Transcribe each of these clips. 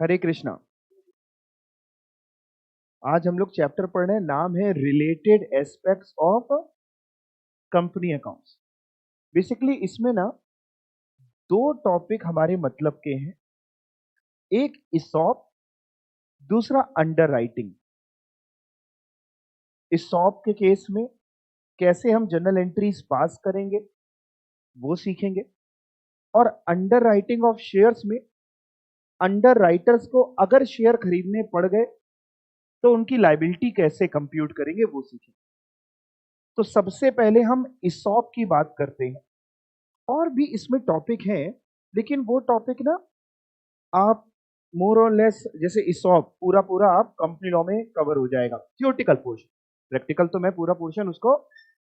हरे कृष्णा। आज हम लोग चैप्टर पढ़ रहे हैं, नाम है related aspects of company accounts. Basically इसमें ना दो टॉपिक हमारे मतलब के हैं, एक इसॉप, दूसरा अंडर राइटिंग। इसॉप के केस में कैसे हम जर्नल एंट्रीज पास करेंगे वो सीखेंगे, और अंडर राइटिंग ऑफ शेयर्स में अंडर राइटर्स को अगर शेयर खरीदने पड़ गए तो उनकी लायबिलिटी कैसे कंप्यूट करेंगे वो सीखेंगे। तो सबसे पहले हम इसॉप की बात करते हैं। और भी इसमें टॉपिक हैं, लेकिन वो टॉपिक ना आप मोर और लेस, जैसे इसॉप पूरा पूरा आप कंपनी लॉ में कवर हो जाएगा, थियोरटिकल पोर्शन। प्रैक्टिकल तो मैं पूरा पोर्शन उसको,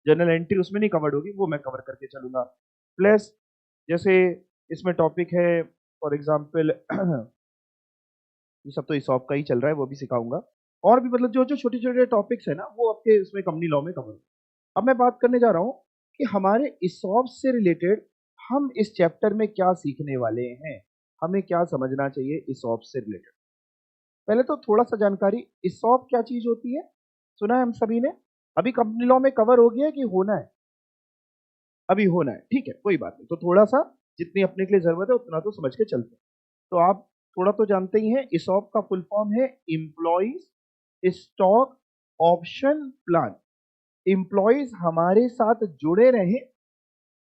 जर्नल एंट्री उसमें नहीं कवर्ड होगी, वो मैं कवर करके चलूंगा। प्लस जैसे इसमें टॉपिक है फॉर एग्जाम्पल ये सब तो इसॉप का ही चल रहा है, वो भी सिखाऊंगा। और भी मतलब जो जो छोटे छोटे टॉपिक्स है ना वो आपके इसमें कंपनी लॉ में कवर होगा। अब मैं बात करने जा रहा हूं कि हमारे इसॉप से रिलेटेड हम इस चैप्टर में क्या सीखने वाले हैं, हमें क्या समझना चाहिए इसॉप से रिलेटेड। पहले तो थोड़ा सा जानकारी, इसॉप क्या चीज होती है सुना है हम सभी ने। अभी कंपनी लॉ में कवर हो गया है कि होना है? अभी होना है, ठीक है, कोई बात नहीं। तो थोड़ा सा जितनी अपने के लिए जरूरत है उतना तो समझ के चलते हैं। तो आप थोड़ा तो जानते ही हैं, इसॉप का फुल फॉर्म है employees stock option plan. Employees हमारे साथ जुड़े रहे,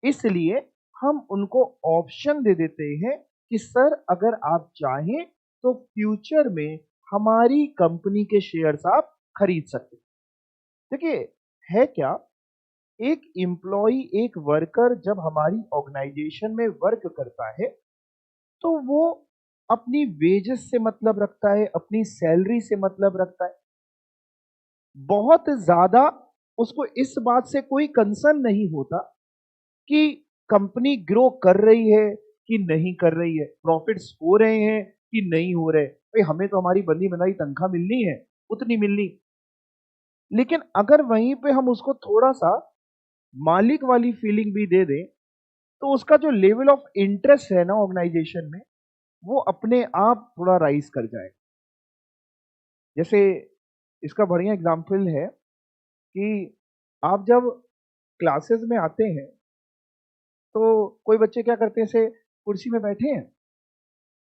इसलिए हम उनको ऑप्शन दे देते हैं कि सर अगर आप चाहें तो फ्यूचर में हमारी कंपनी के शेयर्स आप खरीद सकते हैं। देखिए, है क्या, एक एम्प्लॉय, एक वर्कर जब हमारी ऑर्गेनाइजेशन में वर्क करता है तो वो अपनी वेजेस से मतलब रखता है, अपनी सैलरी से मतलब रखता है। बहुत ज्यादा उसको इस बात से कोई कंसर्न नहीं होता कि कंपनी ग्रो कर रही है कि नहीं कर रही है, प्रॉफिट्स हो रहे हैं कि नहीं हो रहे। भाई हमें तो हमारी बंदी बनाई तनख्वाह मिलनी है, उतनी मिलनी। लेकिन अगर वहीं पे हम उसको थोड़ा सा मालिक वाली फीलिंग भी दे दें तो उसका जो लेवल ऑफ इंटरेस्ट है ना ऑर्गेनाइजेशन में, वो अपने आप थोड़ा राइज कर जाए। जैसे इसका बढ़िया एग्जाम्पल है कि आप जब क्लासेस में आते हैं तो कोई बच्चे क्या करते हैं, से कुर्सी में बैठे हैं,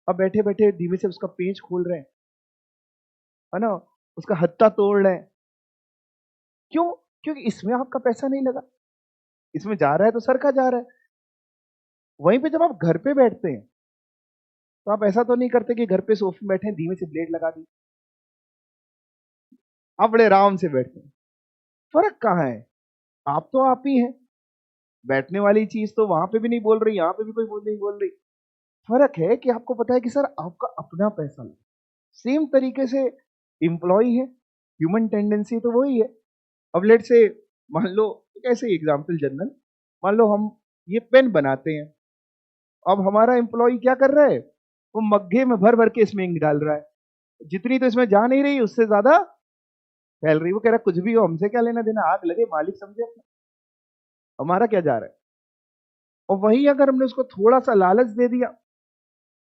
अब बैठे बैठे धीमे से उसका पेज खोल रहे हैं, है ना, उसका हत्था तोड़ रहे हैं। क्यों? क्योंकि इसमें आपका पैसा नहीं लगा, इसमें जा रहा है तो सर का जा रहा है। वहीं पे जब आप घर पे बैठते हैं तो आप ऐसा तो नहीं करते कि घर पे सोफे में बैठे हैं, धीमे से ब्लेड लगा दी। आप बड़े आराम से बैठते हैं। फर्क कहाँ है? आप तो आप ही हैं, बैठने वाली चीज तो वहां पे भी नहीं बोल रही, यहाँ पे भी कोई नहीं बोल रही। फर्क है कि आपको पता है कि सर आपका अपना पैसा लगा। सेम तरीके से इंप्लॉय है, ह्यूमन टेंडेंसी तो वही है। अब लेट से मान लो, कैसे एग्जाम्पल जनरल, मान लो हम ये पेन बनाते हैं। अब हमारा एम्प्लॉय क्या कर रहा है, वो मग्गे में भर भर के इसमें इंक डाल रहा है, जितनी तो इसमें जा नहीं रही उससे ज्यादा फैल रही। वो कह रहा है कुछ भी हो, हमसे क्या लेना देना, आग लगे मालिक समझे अपना, हमारा क्या जा रहा है। और वही अगर हमने उसको थोड़ा सा लालच दे दिया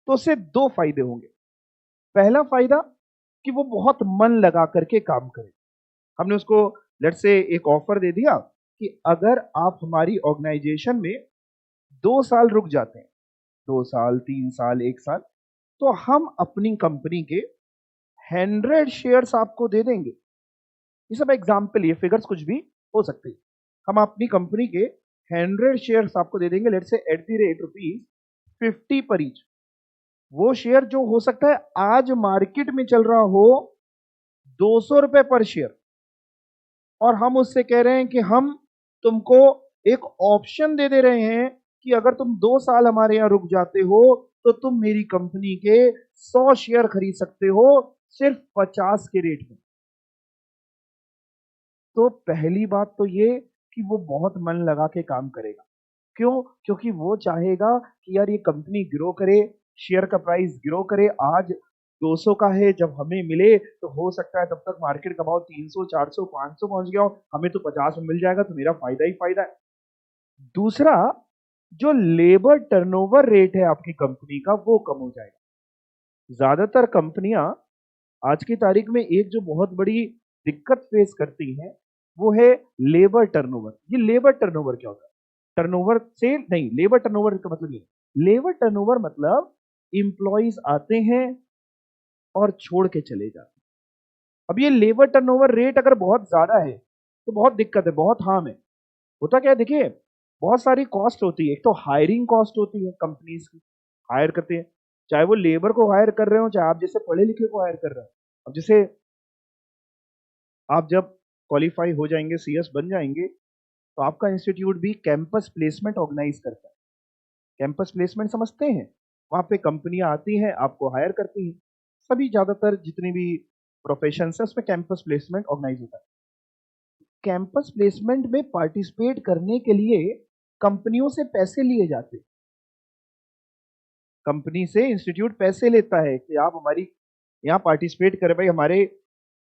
तो उससे दो फायदे होंगे। पहला फायदा कि वो बहुत मन लगा करके काम करे। हमने उसको लेट से एक ऑफर दे दिया कि अगर आप हमारी ऑर्गेनाइजेशन में 2 साल रुक जाते हैं, 2 साल, 3 साल, 1 साल, तो हम अपनी कंपनी के 100 शेयर्स आपको दे देंगे। ये सब एग्जाम्पल, ये फिगर्स कुछ भी हो सकते हैं। हम अपनी कंपनी के 100 शेयर्स आपको दे देंगे, लेट से एट द रेट ₹50 पर ईच। वो शेयर जो हो सकता है आज मार्केट में चल रहा हो ₹200 पर शेयर, और हम उससे कह रहे हैं कि हम तुमको एक ऑप्शन दे रहे हैं कि अगर तुम 2 साल हमारे यहां रुक जाते हो तो तुम मेरी कंपनी के 100 शेयर खरीद सकते हो, सिर्फ 50 के रेट में। तो पहली बात तो ये कि वो बहुत मन लगा के काम करेगा। क्यों? क्योंकि वो चाहेगा कि यार ये कंपनी ग्रो करे, शेयर का प्राइस ग्रो करे। आज 200 का है, जब हमें मिले तो हो सकता है तब तक मार्केट का भाव 300, 400, 500 पहुंच गया हो, हमें तो 50 में मिल जाएगा, तो मेरा फायदा ही फायदा है। दूसरा, जो लेबर टर्नओवर रेट है आपकी कंपनी का वो कम हो जाएगा। ज्यादातर कंपनियां आज की तारीख में एक जो बहुत बड़ी दिक्कत फेस करती हैं वो है लेबर टर्नओवर। ये लेबर टर्नओवर क्या होता है? टर्नओवर से नहीं, लेबर टर्नओवर का मतलब ये, लेबर टर्नओवर मतलब इंप्लॉइज आते हैं और छोड़ के चले जाते हैं। अब ये लेबर टर्नओवर रेट अगर बहुत ज्यादा है तो बहुत दिक्कत है, बहुत हार्म है। होता क्या है देखिए, बहुत सारी कॉस्ट होती है। एक तो हायरिंग कॉस्ट होती है, कंपनीज की हायर करते हैं, चाहे वो लेबर को हायर कर रहे हो चाहे आप जैसे पढ़े लिखे को हायर कर रहे हो। अब जैसे आप जब क्वालिफाई हो जाएंगे, सीएस बन जाएंगे, तो आपका इंस्टीट्यूट भी कैंपस प्लेसमेंट ऑर्गेनाइज करता है। कैंपस प्लेसमेंट समझते हैं? वहां पे कंपनियां आती हैं, आपको हायर करती हैं। सभी ज्यादातर जितनी भी प्रोफेशन है उसमें कैंपस प्लेसमेंट ऑर्गेनाइज होता है। कैंपस प्लेसमेंट में पार्टिसिपेट करने के लिए कंपनियों से पैसे लिए जाते हैं। कंपनी से इंस्टीट्यूट पैसे लेता है कि आप हमारी यहाँ पार्टिसिपेट करें, भाई हमारे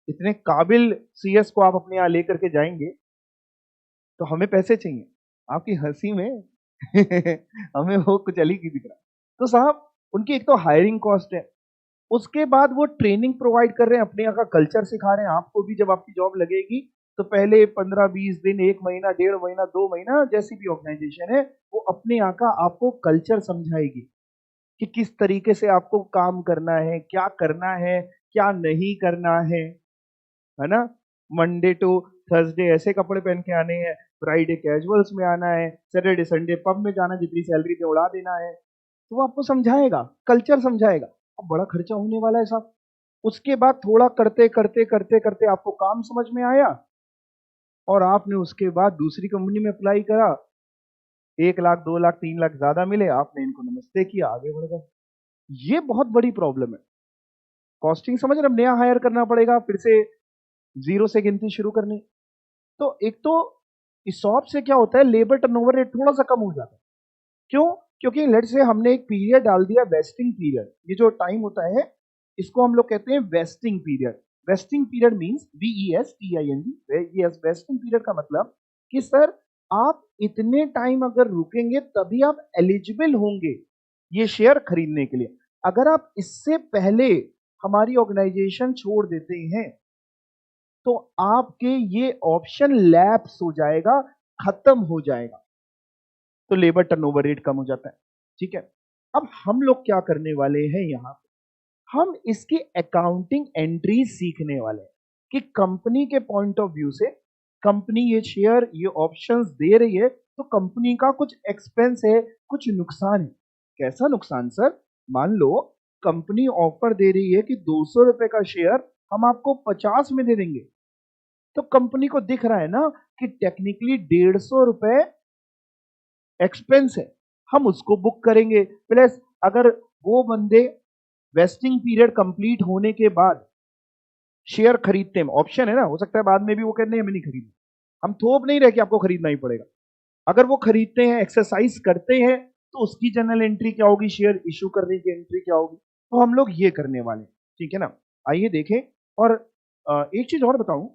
इतने काबिल सीएस को आप अपने यहाँ लेकर के जाएंगे तो हमें पैसे चाहिए। आपकी हंसी में हमें वो कुछ अलग ही दिख रहा है। तो साहब उनकी एक तो हायरिंग कॉस्ट है, उसके बाद वो ट्रेनिंग प्रोवाइड कर रहे हैं, अपने यहाँ का कल्चर सिखा रहे हैं। आपको भी जब आपकी जॉब लगेगी तो पहले 15-20 दिन, 1 महीना, 1.5 महीना, 2 महीना, जैसी भी ऑर्गेनाइजेशन है वो अपने यहाँ का आपको कल्चर समझाएगी कि किस तरीके से आपको काम करना है, क्या करना है, क्या नहीं करना है ना। मंडे टू थर्सडे ऐसे कपड़े पहन के आने हैं, फ्राइडे कैजुअल्स में आना है, सैटरडे संडे पब में जाना, जितनी सैलरी पे उड़ा देना है। तो वो आपको समझाएगा, कल्चर समझाएगा। अब बड़ा खर्चा होने वाला है साहब। उसके बाद थोड़ा करते करते करते करते आपको काम समझ में आया और आपने उसके बाद दूसरी कंपनी में अप्लाई करा, 1 लाख 2 लाख 3 लाख ज्यादा मिले, आपने इनको नमस्ते किया, आगे बढ़ गए। ये बहुत बड़ी प्रॉब्लम है। कॉस्टिंग समझ रहे, अब नया हायर करना पड़ेगा, फिर से जीरो से गिनती शुरू करनी। तो एक तो इसॉप से क्या होता है, लेबर टर्नओवर रेट थोड़ा सा कम हो जाता है। क्यों? क्योंकि लेट से हमने एक पीरियड डाल दिया, वेस्टिंग पीरियड। ये जो टाइम होता है इसको हम लोग कहते हैं vesting period. Vesting period means VESTING। Yes, vesting period का मतलब कि सर आप इतने टाइम अगर रुकेंगे तभी आप एलिजिबल होंगे ये शेयर खरीदने के लिए। अगर आप इससे पहले हमारी ऑर्गेनाइजेशन छोड़ देते हैं तो आपके ये ऑप्शन लैप्स हो जाएगा, खत्म हो जाएगा। तो लेबर टर्नओवर रेट कम हो जाता है। ठीक है, अब हम लोग क्या करने वाले हैं यहां पे, हम इसकी अकाउंटिंग एंट्री सीखने वाले हैं कि कंपनी के पॉइंट ऑफ व्यू से कंपनी ये शेयर, ये ऑप्शंस दे रही है तो कंपनी का कुछ एक्सपेंस है, कुछ नुकसान है। कैसा नुकसान सर? मान लो कंपनी ऑफर दे रही है कि 200 रुपए का शेयर हम आपको 50 में दे देंगे, तो कंपनी को दिख रहा है ना कि टेक्निकली 150 रुपए एक्सपेंस है, हम उसको बुक करेंगे। प्लस अगर वो बंदे वेस्टिंग पीरियड कंप्लीट होने के बाद शेयर खरीदते हैं, ऑप्शन है ना, हो सकता है बाद में भी वो कहने हमें नहीं खरीदना, हम थोप नहीं रहे कि आपको खरीदना ही पड़ेगा। अगर वो खरीदते हैं, एक्सरसाइज करते हैं, तो उसकी जनरल एंट्री क्या होगी, शेयर इशू करने की एंट्री क्या होगी। तो हम लोग ये करने वाले हैं, ठीक है ना। आइए देखें। और एक चीज और बताऊं,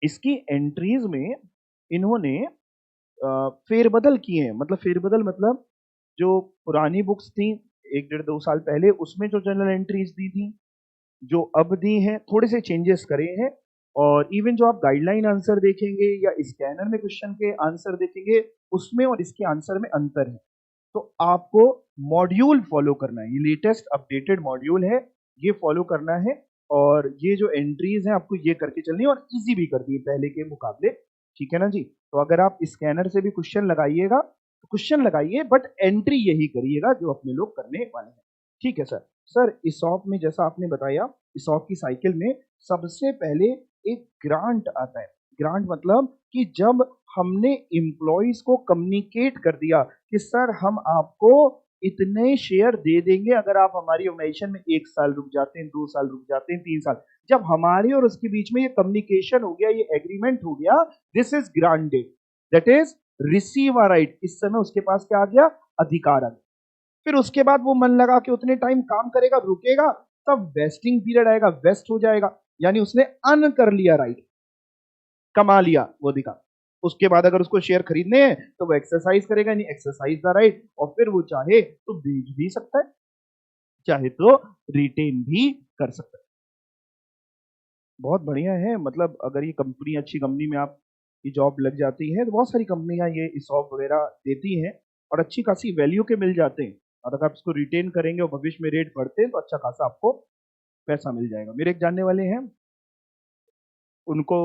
इसकी एंट्रीज में इन्होंने फेरबदल किए हैं। मतलब फेरबदल मतलब जो पुरानी बुक्स थी 1 1.5 2 साल पहले, उसमें जो जनरल एंट्रीज दी थी, जो अब दी हैं, थोड़े से चेंजेस करे हैं। और इवन जो आप गाइडलाइन आंसर देखेंगे या स्कैनर में क्वेश्चन के आंसर देखेंगे, उसमें और इसके आंसर में अंतर है। तो आपको मॉड्यूल फॉलो करना है, ये लेटेस्ट अपडेटेड मॉड्यूल है, ये फॉलो करना है। और ये जो एंट्रीज हैं आपको ये करके चलनी है, और इजी भी कर दी है पहले के मुकाबले। ठीक है ना जी। तो अगर आप स्कैनर से भी क्वेश्चन लगाइएगा तो क्वेश्चन लगाइए, बट एंट्री यही करिएगा जो अपने लोग करने वाले हैं। ठीक है सर। सर इसॉप में जैसा आपने बताया, इसॉप की साइकिल में सबसे पहले एक ग्रांट आता है। ग्रांट मतलब कि जब हमने एम्प्लॉइज को कम्युनिकेट कर दिया कि सर हम आपको इतने शेयर दे देंगे अगर आप हमारी ऑर्गेनाइजेशन में 1 साल रुक जाते हैं, 2 साल रुक जाते हैं, 3 साल। जब हमारे और उसके बीच में ये कम्युनिकेशन हो गया, ये एग्रीमेंट हो गया, this is granted, that is receive a right. इस समय उसके पास क्या आ गया, अधिकार आ गया। फिर उसके बाद वो मन लगा कि उतने टाइम काम करेगा, रुकेगा, तब वेस्टिंग पीरियड आएगा, वेस्ट हो जाएगा, यानी उसने अन कर लिया राइट, कमा लिया वो अधिकार। उसके बाद अगर उसको शेयर खरीदने हैं तो वो एक्सरसाइज करेगा, नहीं एक्सरसाइज द राइट, और फिर वो चाहे तो बेच भी सकता है। चाहे तो रिटेन भी कर सकते हैं। बहुत बढ़िया है, मतलब अगर ये कंपनी अच्छी कंपनी में आप की जॉब लग जाती है तो बहुत सारी कंपनियां ये ESOP वगैरह देती हैं और अच्छी खासी वैल्यू के मिल जाते हैं, और अगर आप इसको रिटेन करेंगे और भविष्य में रेट बढ़ते हैं तो अच्छा खासा आपको पैसा मिल जाएगा। मेरे एक जानने वाले हैं, उनको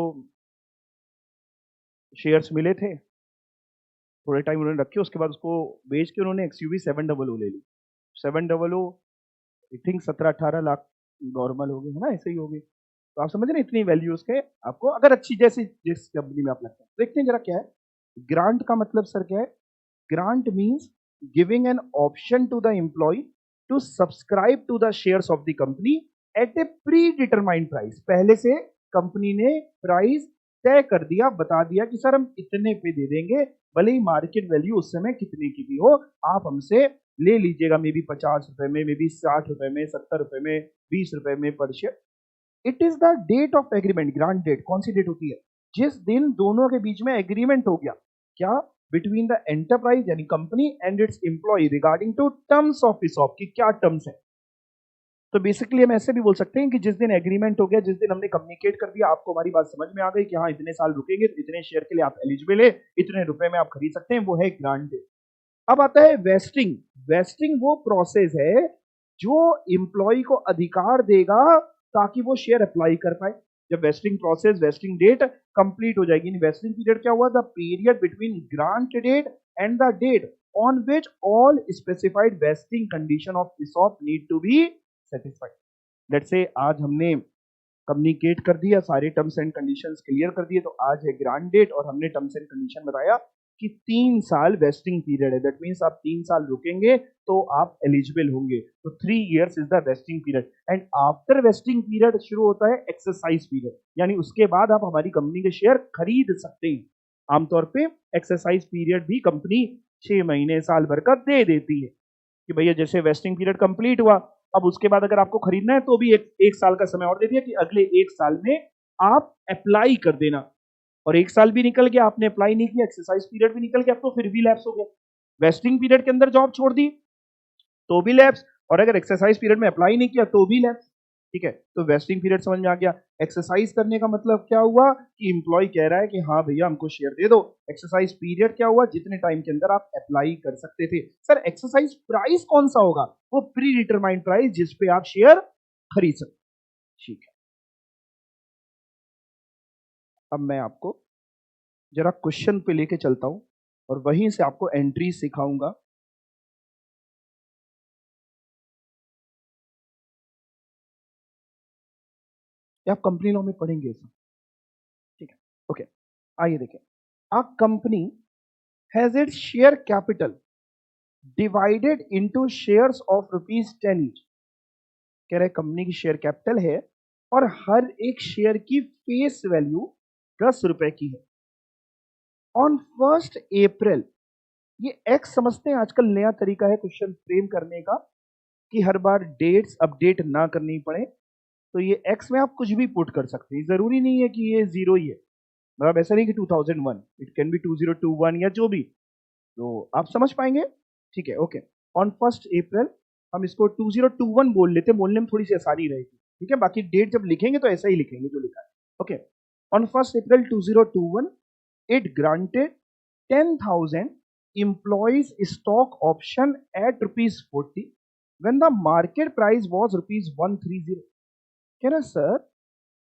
शेयर्स मिले थे, थोड़े टाइम उन्होंने रखे, उसके बाद उसको बेच के उन्होंने XUV 700 ले ली। 700 आई थिंक 17-18 लाख नॉर्मल हो गए, है ना, ऐसे ही हो गए। तो आप समझ रहे हैं इतनी वैल्यू उसके आपको, अगर अच्छी जैसी जिस कंपनी में आप लगते हैं। देखते हैं जरा क्या है ग्रांट का मतलब। सर क्या है grant? Means giving an option to the employee to subscribe to the shares of the company at a predetermined price. पहले से कंपनी ने प्राइस तय कर दिया, बता दिया कि सर हम इतने पे दे देंगे, भले ही मार्केट वैल्यू उस समय कितने की भी हो, आप हमसे ले लीजिएगा, मे बी 50 रुपए में, मे बी 60 रुपए में, 70 रुपए में, 20 रुपए में per share. It is the date of agreement. Grant date कौन सी डेट होती है? जिस दिन दोनों के बीच में एग्रीमेंट हो गया, क्या? बिटवीन द एंटरप्राइज यानी company and its employee regarding to terms of ESOP की क्या टर्म्स है। तो बेसिकली हम ऐसे भी बोल सकते हैं कि जिस दिन एग्रीमेंट हो गया, जिस दिन हमने कम्युनिकेट कर दिया, आपको हमारी बात समझ में आ गई कि हाँ इतने साल रुकेंगे तो इतने शेयर के लिए आप एलिजिबल है, इतने रुपए में आप खरीद सकते हैं, वो है ग्रांट डेट। अब आता है वेस्टिंग। वेस्टिंग वो प्रोसेस है जो एम्प्लॉय को अधिकार देगा ताकि वो शेयर अप्लाई कर पाए। जब vesting process, vesting date complete हो जाएगी। वेस्टिंग पीरियड क्या हुआ? The period between grant date and the date on which all specified vesting condition of ESOP need to be satisfied. Let's say आज हमने communicate कर दिया, सारे टर्म्स एंड कंडीशंस क्लियर कर दिए, तो आज है ग्रांट डेट और हमने टर्म्स एंड कंडीशन बताया कि 3 साल वेस्टिंग पीरियड है। दैट मीन्स आप 3 साल रुकेंगे तो आप एलिजिबल होंगे। तो 3 years is the vesting period. And after vesting period शुरू होता है एक्सरसाइज पीरियड, यानी उसके बाद आप हमारी कंपनी के शेयर खरीद सकते हैं। आमतौर पे एक्सरसाइज पीरियड भी कंपनी 6 महीने साल भर का दे देती है कि भैया जैसे वेस्टिंग पीरियड कंप्लीट हुआ, अब उसके बाद अगर आपको खरीदना है तो भी एक साल का समय और दे दिया कि अगले 1 साल में आप अप्लाई कर देना। और 1 साल भी निकल गया, आपने अप्लाई नहीं किया, एक्सरसाइज पीरियड भी निकल गया, तो फिर भी लैप्स हो गया। वेस्टिंग पीरियड के अंदर जॉब छोड़ दी तो भी लैप्स, और अगर एक्सरसाइज पीरियड में अप्लाई नहीं किया तो भी लैप्स। ठीक है, तो वेस्टिंग पीरियड समझ में आ गया। एक्सरसाइज करने का मतलब क्या हुआ कि एम्प्लॉय कह रहा है कि हाँ भैया हमको शेयर दे दो। एक्सरसाइज पीरियड क्या हुआ? जितने टाइम के अंदर आप अप्लाई कर सकते थे। सर एक्सरसाइज प्राइस कौन सा होगा? वो प्री डिटरमाइंड प्राइस जिस पे आप शेयर खरीद सकते। ठीक है, अब मैं आपको जरा क्वेश्चन पे लेके चलता हूं और वहीं से आपको एंट्री सिखाऊंगा। आप कंपनी लॉ में पढ़ेंगे इसे। ठीक है, ओके, आइए देखें। A company has its share capital divided into shares of ₹10 each. कह रहे कंपनी की शेयर कैपिटल है और हर एक शेयर की फेस वैल्यू 10 रुपए की है। ऑन 1 अप्रैल, ये एक्स समझते हैं, आजकल नया तरीका है क्वेश्चन फ्रेम करने का कि हर बार डेट्स अपडेट ना करनी पड़े, तो ये एक्स में आप कुछ भी पुट कर सकते हैं, जरूरी नहीं है कि ये जीरो ही है। मतलब ऐसा नहीं कि 2001, इट कैन बी 2021 या जो भी, तो आप समझ पाएंगे। ठीक है, ओके। ऑन 1 अप्रैल हम इसको 2021 बोल लेते, बोलने में थोड़ी सी आसानी रहेगी। ठीक है, बाकी डेट जब लिखेंगे तो ऐसा ही लिखेंगे जो लिखा है। Okay, on 1 April 2021 it granted 10,000 employees stock option at ₹40 when the market price was ₹130। कह रहा सर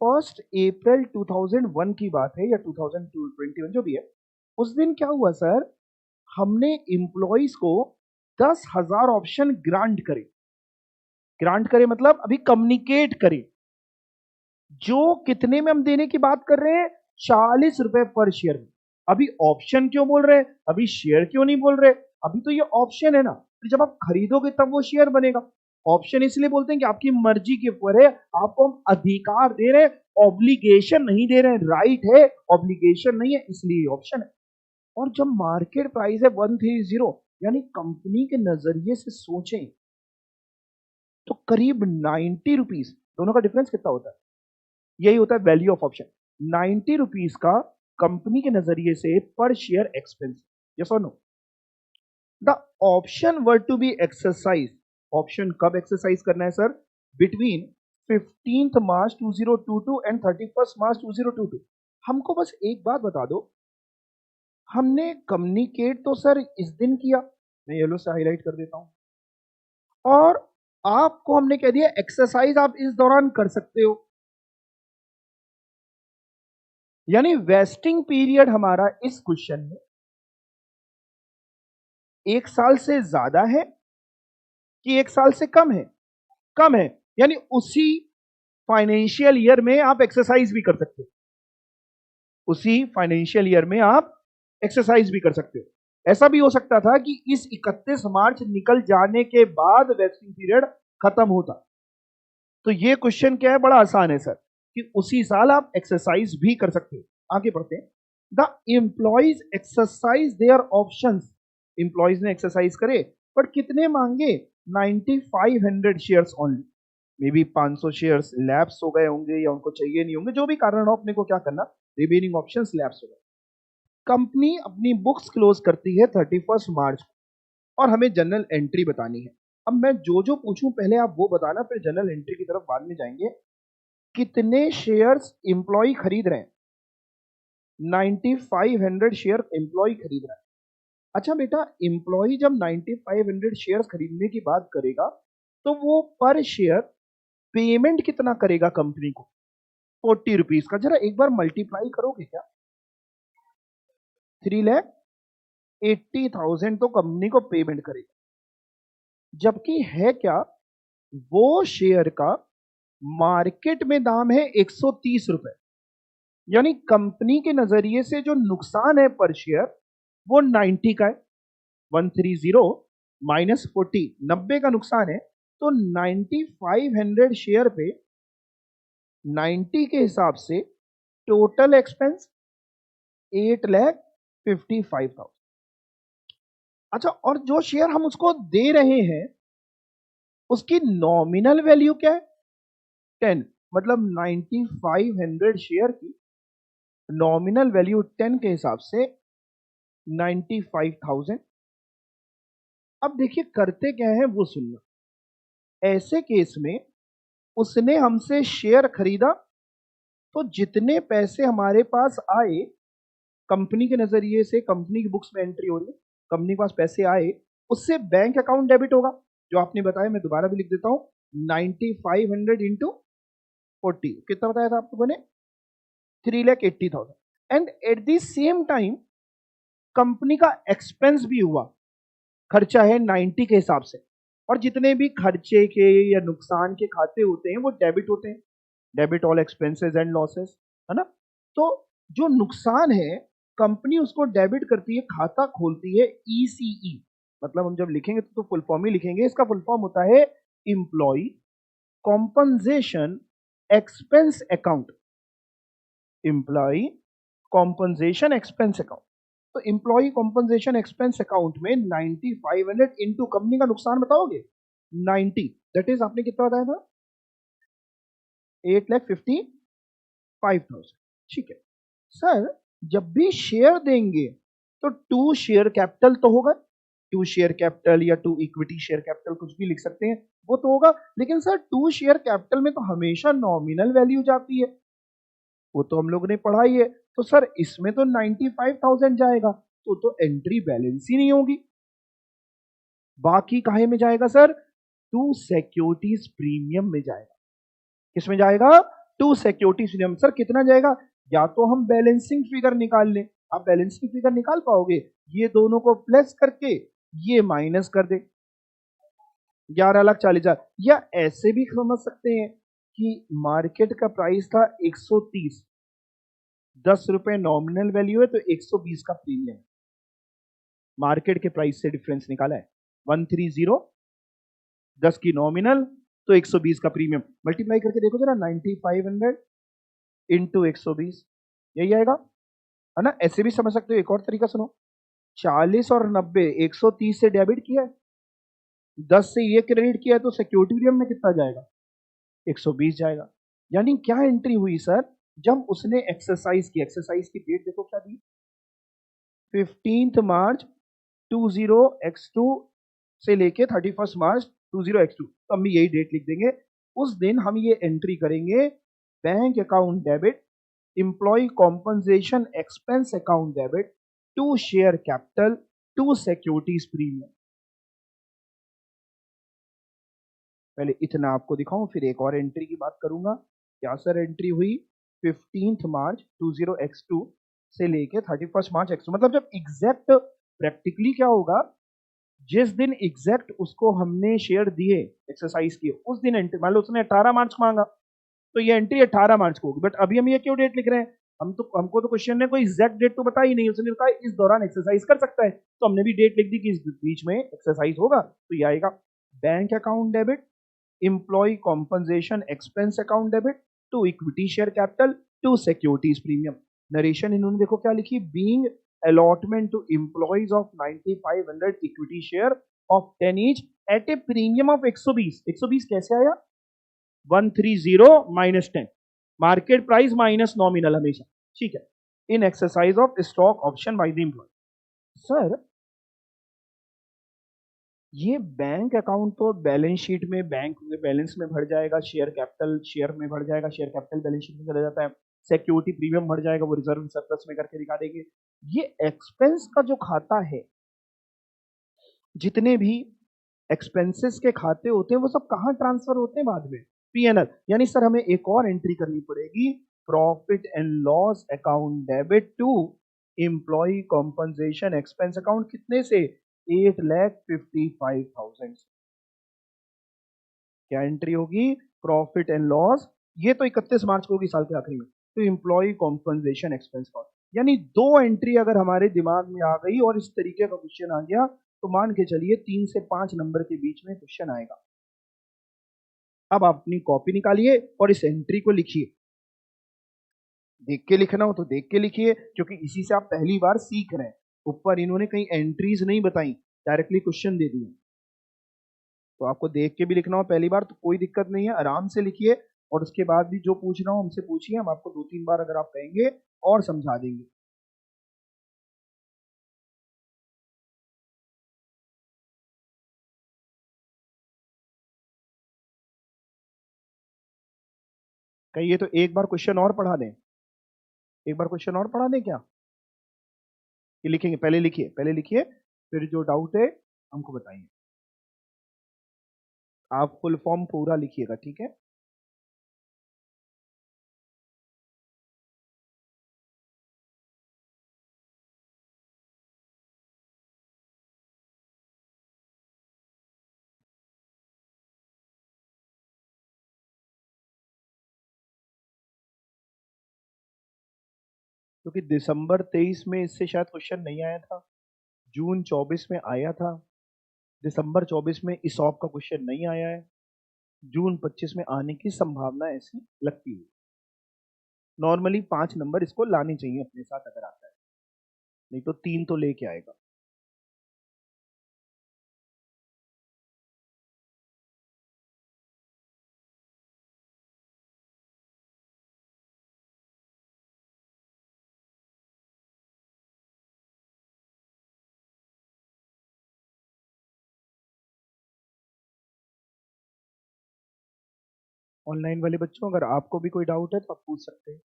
1 अप्रैल 2001 की बात है या 2021 जो भी है, उस दिन क्या हुआ सर? हमने एम्प्लॉइज को 10,000 ऑप्शन ग्रांट करे। ग्रांट करे मतलब अभी कम्युनिकेट करे, जो कितने में हम देने की बात कर रहे हैं? 40 रुपए पर शेयर में। अभी ऑप्शन क्यों बोल रहे हैं, अभी शेयर क्यों नहीं बोल रहे? अभी तो ये ऑप्शन है ना, तो जब आप खरीदोगे तब वो शेयर बनेगा। ऑप्शन इसलिए बोलते हैं कि आपकी मर्जी के ऊपर है, आपको हम अधिकार दे रहे हैं, ऑब्लिगेशन नहीं दे रहे हैं। राइट है, ऑब्लिगेशन नहीं है, इसलिए ऑप्शन है। और जब मार्केट प्राइस है 130, यानी कंपनी के नजरिए से सोचें तो करीब 90 रुपीज, दोनों का डिफरेंस कितना होता है? यही होता है वैल्यू ऑफ ऑप्शन। 90 रुपीज का कंपनी के नजरिए से पर शेयर एक्सपेंस। यस और no? The option were to be exercise option कब एक्सरसाइज करना है sir? Between 15th March 2022 and 31st March 2022। हमको बस एक बात बता दो, हमने कम्युनिकेट तो सर इस दिन किया, मैं येलो से हाईलाइट कर देता हूं, और आपको हमने कह दिया एक्सरसाइज आप इस दौरान कर सकते हो, यानी वेस्टिंग पीरियड हमारा इस क्वेश्चन में 1 साल से ज्यादा है कि 1 साल से कम है? कम है, यानी उसी फाइनेंशियल ईयर में आप एक्सरसाइज भी कर सकते हो, उसी फाइनेंशियल ईयर में आप एक्सरसाइज भी कर सकते हो। ऐसा भी हो सकता था कि इस 31 मार्च निकल जाने के बाद वेस्टिंग पीरियड खत्म होता। तो ये क्वेश्चन क्या है, बड़ा आसान है सर, कि उसी साल आप एक्सरसाइज भी कर सकते हो। आगे बढ़ते हैं। The employees exercise their options, employees ने एक्सरसाइज करे, बट कितने मांगे? 9500 shares only. Maybe 500 shares lapse हो गए होंगे या उनको चाहिए नहीं होंगे, जो भी कारण हो, अपने को क्या करना, रिमेनिंग ऑप्शंस लैप्स हो गए। कंपनी अपनी बुक्स क्लोज करती है 31 मार्च को और हमें जनरल एंट्री बतानी है। अब मैं जो जो पूछूं पहले आप वो बताना, फिर जनरल एंट्री की तरफ बाद में जाएंगे। कितने शेयर्स एम्प्लॉय खरीद रहे हैं? 9500 शेयर एम्प्लॉय खरीद रहा है। अच्छा बेटा, एम्प्लॉय जब 9500 शेयर्स खरीदने की बात करेगा तो वो पर शेयर पेमेंट कितना करेगा कंपनी को? 40 रुपीज का। जरा एक बार मल्टीप्लाई करोगे क्या? 3,80,000 तो कंपनी को पेमेंट करेगा, जबकि है क्या, वो शेयर का मार्केट में दाम है 130 रुपए। यानी कंपनी के नजरिए से जो नुकसान है पर शेयर वो 90 का है। 130 माइनस 40, 90 का नुकसान है। तो 9500 शेयर पे 90 के हिसाब से टोटल एक्सपेंस 8,55,000। अच्छा, और जो शेयर हम उसको दे रहे हैं उसकी नॉमिनल वैल्यू क्या है? 10। मतलब 9500 शेयर की नॉमिनल वैल्यू 10 के हिसाब से 95,000। अब देखिए करते क्या है वो सुनना। ऐसे केस में उसने हमसे शेयर खरीदा, तो जितने पैसे हमारे पास आए कंपनी के नजरिए से, कंपनी की बुक्स में एंट्री हो रही है, कंपनी के पास पैसे आए, उससे बैंक अकाउंट डेबिट होगा। जो आपने बताया मैं दोबारा भी लिख देता हूं, 9500 इंटू 40 कितना बताया था आपको बने? 3,80,000। And at the same time company का एक्सपेंस भी हुआ, खर्चा है 90 के हिसाब से, और जितने भी खर्चे के या नुकसान के खाते होते हैं वो डेबिट होते हैं, debit all expenses and losses, है ना। तो जो नुकसान है कंपनी उसको डेबिट करती है, खाता खोलती है ECE। मतलब हम जब लिखेंगे तो फुल फॉर्म ही लिखेंगे, इसका फुल फॉर्म होता है employee compensation expense account. Employee compensation expense account. तो एम्प्लॉय कॉम्पनसेशन एक्सपेंस अकाउंट में 9500 इंटू कंपनी का नुकसान बताओगे 90, दैट इज आपने कितना बताया था? 8,55,000। ठीक है सर, जब भी शेयर देंगे तो 2 शेयर कैपिटल तो होगा, 2 शेयर कैपिटल या 2 इक्विटी शेयर कैपिटल, कुछ भी लिख सकते हैं, वो तो होगा। लेकिन सर 2 शेयर कैपिटल में तो हमेशा नॉमिनल वैल्यू जाती है, वो तो हम लोग ने पढ़ा ही है। तो सर इसमें तो 95,000 जाएगा, तो एंट्री बैलेंस ही नहीं होगी। बाकी काहे में जाएगा सर? 2 सिक्योरिटीज प्रीमियम में जाएगा। किसमें जाएगा? 2 सिक्योरिटीज प्रीमियम। सर कितना जाएगा? या तो हम बैलेंसिंग फिगर निकाल लें, आप बैलेंसिंग फिगर निकाल पाओगे, ये दोनों को प्लस करके ये माइनस कर दे, 11,40,000। या ऐसे भी समझ सकते हैं कि मार्केट का प्राइस था 130, 10 रुपए नॉमिनल वैल्यू है तो 120 का प्रीमियम, मार्केट के प्राइस से डिफरेंस निकाला है। 130, 10 की नॉमिनल तो 120 का प्रीमियम, मल्टीप्लाई करके देखो जरा, 9500 इंटू 120, यही आएगा, है ना। ऐसे भी समझ सकते हो, एक और तरीका सुनो, 40 और 90 130 से डेबिट किया है, 10 से ये क्रेडिट किया है, तो सिक्योरिटी प्रीमियम में कितना जाएगा? 120 जाएगा। यानी क्या एंट्री हुई सर? जब उसने एक्सरसाइज की, एक्सरसाइज की डेट देखो क्या दी, 15 मार्च 20x2 से लेके 31 मार्च 20x2, तो हम भी यही डेट लिख देंगे। उस दिन हम ये एंट्री करेंगे, bank account debit, employee compensation expense account debit to share capital to securities premium. पहले इतना आपको दिखाऊं, फिर एक और एंट्री की बात करूंगा। क्या सर एंट्री हुई? 15 मार्च 20x2 से लेके 31 मार्च x2, मतलब जब एग्जैक्ट प्रैक्टिकली क्या होगा, जिस दिन एग्जैक्ट उसको हमने शेयर दिए, एक्सरसाइज किए, उस दिन एंट्री। मान लो उसने 18 मार्च मांगा, तो ये एंट्री 18 मार्च को होगी। बट अभी हम ये क्यों डेट लिख रहे हैं? हमको तो क्वेश्चन ने कोई एग्जैक्ट डेट तो बताई नहीं, उसने कहा इस दौरान एक्सरसाइज कर सकता है, तो हमने भी डेट लिख दी कि इस बीच में एक्सरसाइज होगा। तो ये आएगा bank account debit, employee compensation expense account debit to equity share capital to securities premium. Narration इन्होंने देखो क्या लिखी, being allotment to employees of 9500 equity share of 10 each at a premium of 120। 120 कैसे आया? 130 minus 10, market price minus nominal हमेशा, ठीक है, in exercise of stock option by the employee. Sir ये बैंक अकाउंट तो बैलेंस शीट में, bank में balance में भर जाएगा, शेयर कैपिटल शेयर में भर जाएगा, शेयर कैपिटल बैलेंस शीट में चला जाता है, सिक्योरिटी प्रीमियम भर जाएगा, वो रिजर्व सरप्लस में करके दिखा देंगे। ये एक्सपेंस का जो खाता है, जितने भी एक्सपेंसेस के खाते होते हैं वो सब कहाँ ट्रांसफर होते हैं? बाद में पीएनएल। यानी सर हमें एक और एंट्री करनी पड़ेगी, profit and loss account debit to employee compensation expense account, कितने से? 8,55,000। क्या एंट्री होगी? प्रॉफिट एंड लॉस, ये तो 31 मार्च को होगी साल के आखिरी में, तो एम्प्लॉय कॉम्पनसेशन एक्सपेंस अकाउंट। यानी दो एंट्री अगर हमारे दिमाग में आ गई और इस तरीके का क्वेश्चन आ गया, तो मान के चलिए 3 से 5 नंबर के बीच में क्वेश्चन आएगा। अब आप अपनी कॉपी निकालिए और इस एंट्री को लिखिए। देख के लिखना हो तो देख के लिखिए, क्योंकि इसी से आप पहली बार सीख रहे हैं। ऊपर इन्होंने कहीं एंट्रीज नहीं बताई, डायरेक्टली क्वेश्चन दे दिए। तो आपको देख के भी लिखना हो पहली बार तो कोई दिक्कत नहीं है, आराम से लिखिए। और उसके बाद भी जो पूछना हो हमसे पूछिए, हम आपको 2-3 बार अगर आप कहेंगे और समझा देंगे। कहिए तो एक बार क्वेश्चन और पढ़ा दें, एक बार क्वेश्चन और पढ़ा दें क्या? कि लिखेंगे? पहले लिखिए, पहले लिखिए, फिर जो डाउट है हमको बताइए। आप फुल फॉर्म पूरा लिखिएगा, ठीक है? क्योंकि दिसंबर 23 में इससे शायद क्वेश्चन नहीं आया था, जून 24 में आया था, दिसंबर 24 में इसॉप का क्वेश्चन नहीं आया है, जून 25 में आने की संभावना ऐसी लगती है। नॉर्मली 5 नंबर इसको लाने चाहिए अपने साथ अगर आता है, नहीं तो 3 तो लेके आएगा। ऑनलाइन वाले बच्चों, अगर आपको भी कोई डाउट है तो आप पूछ सकते हैं।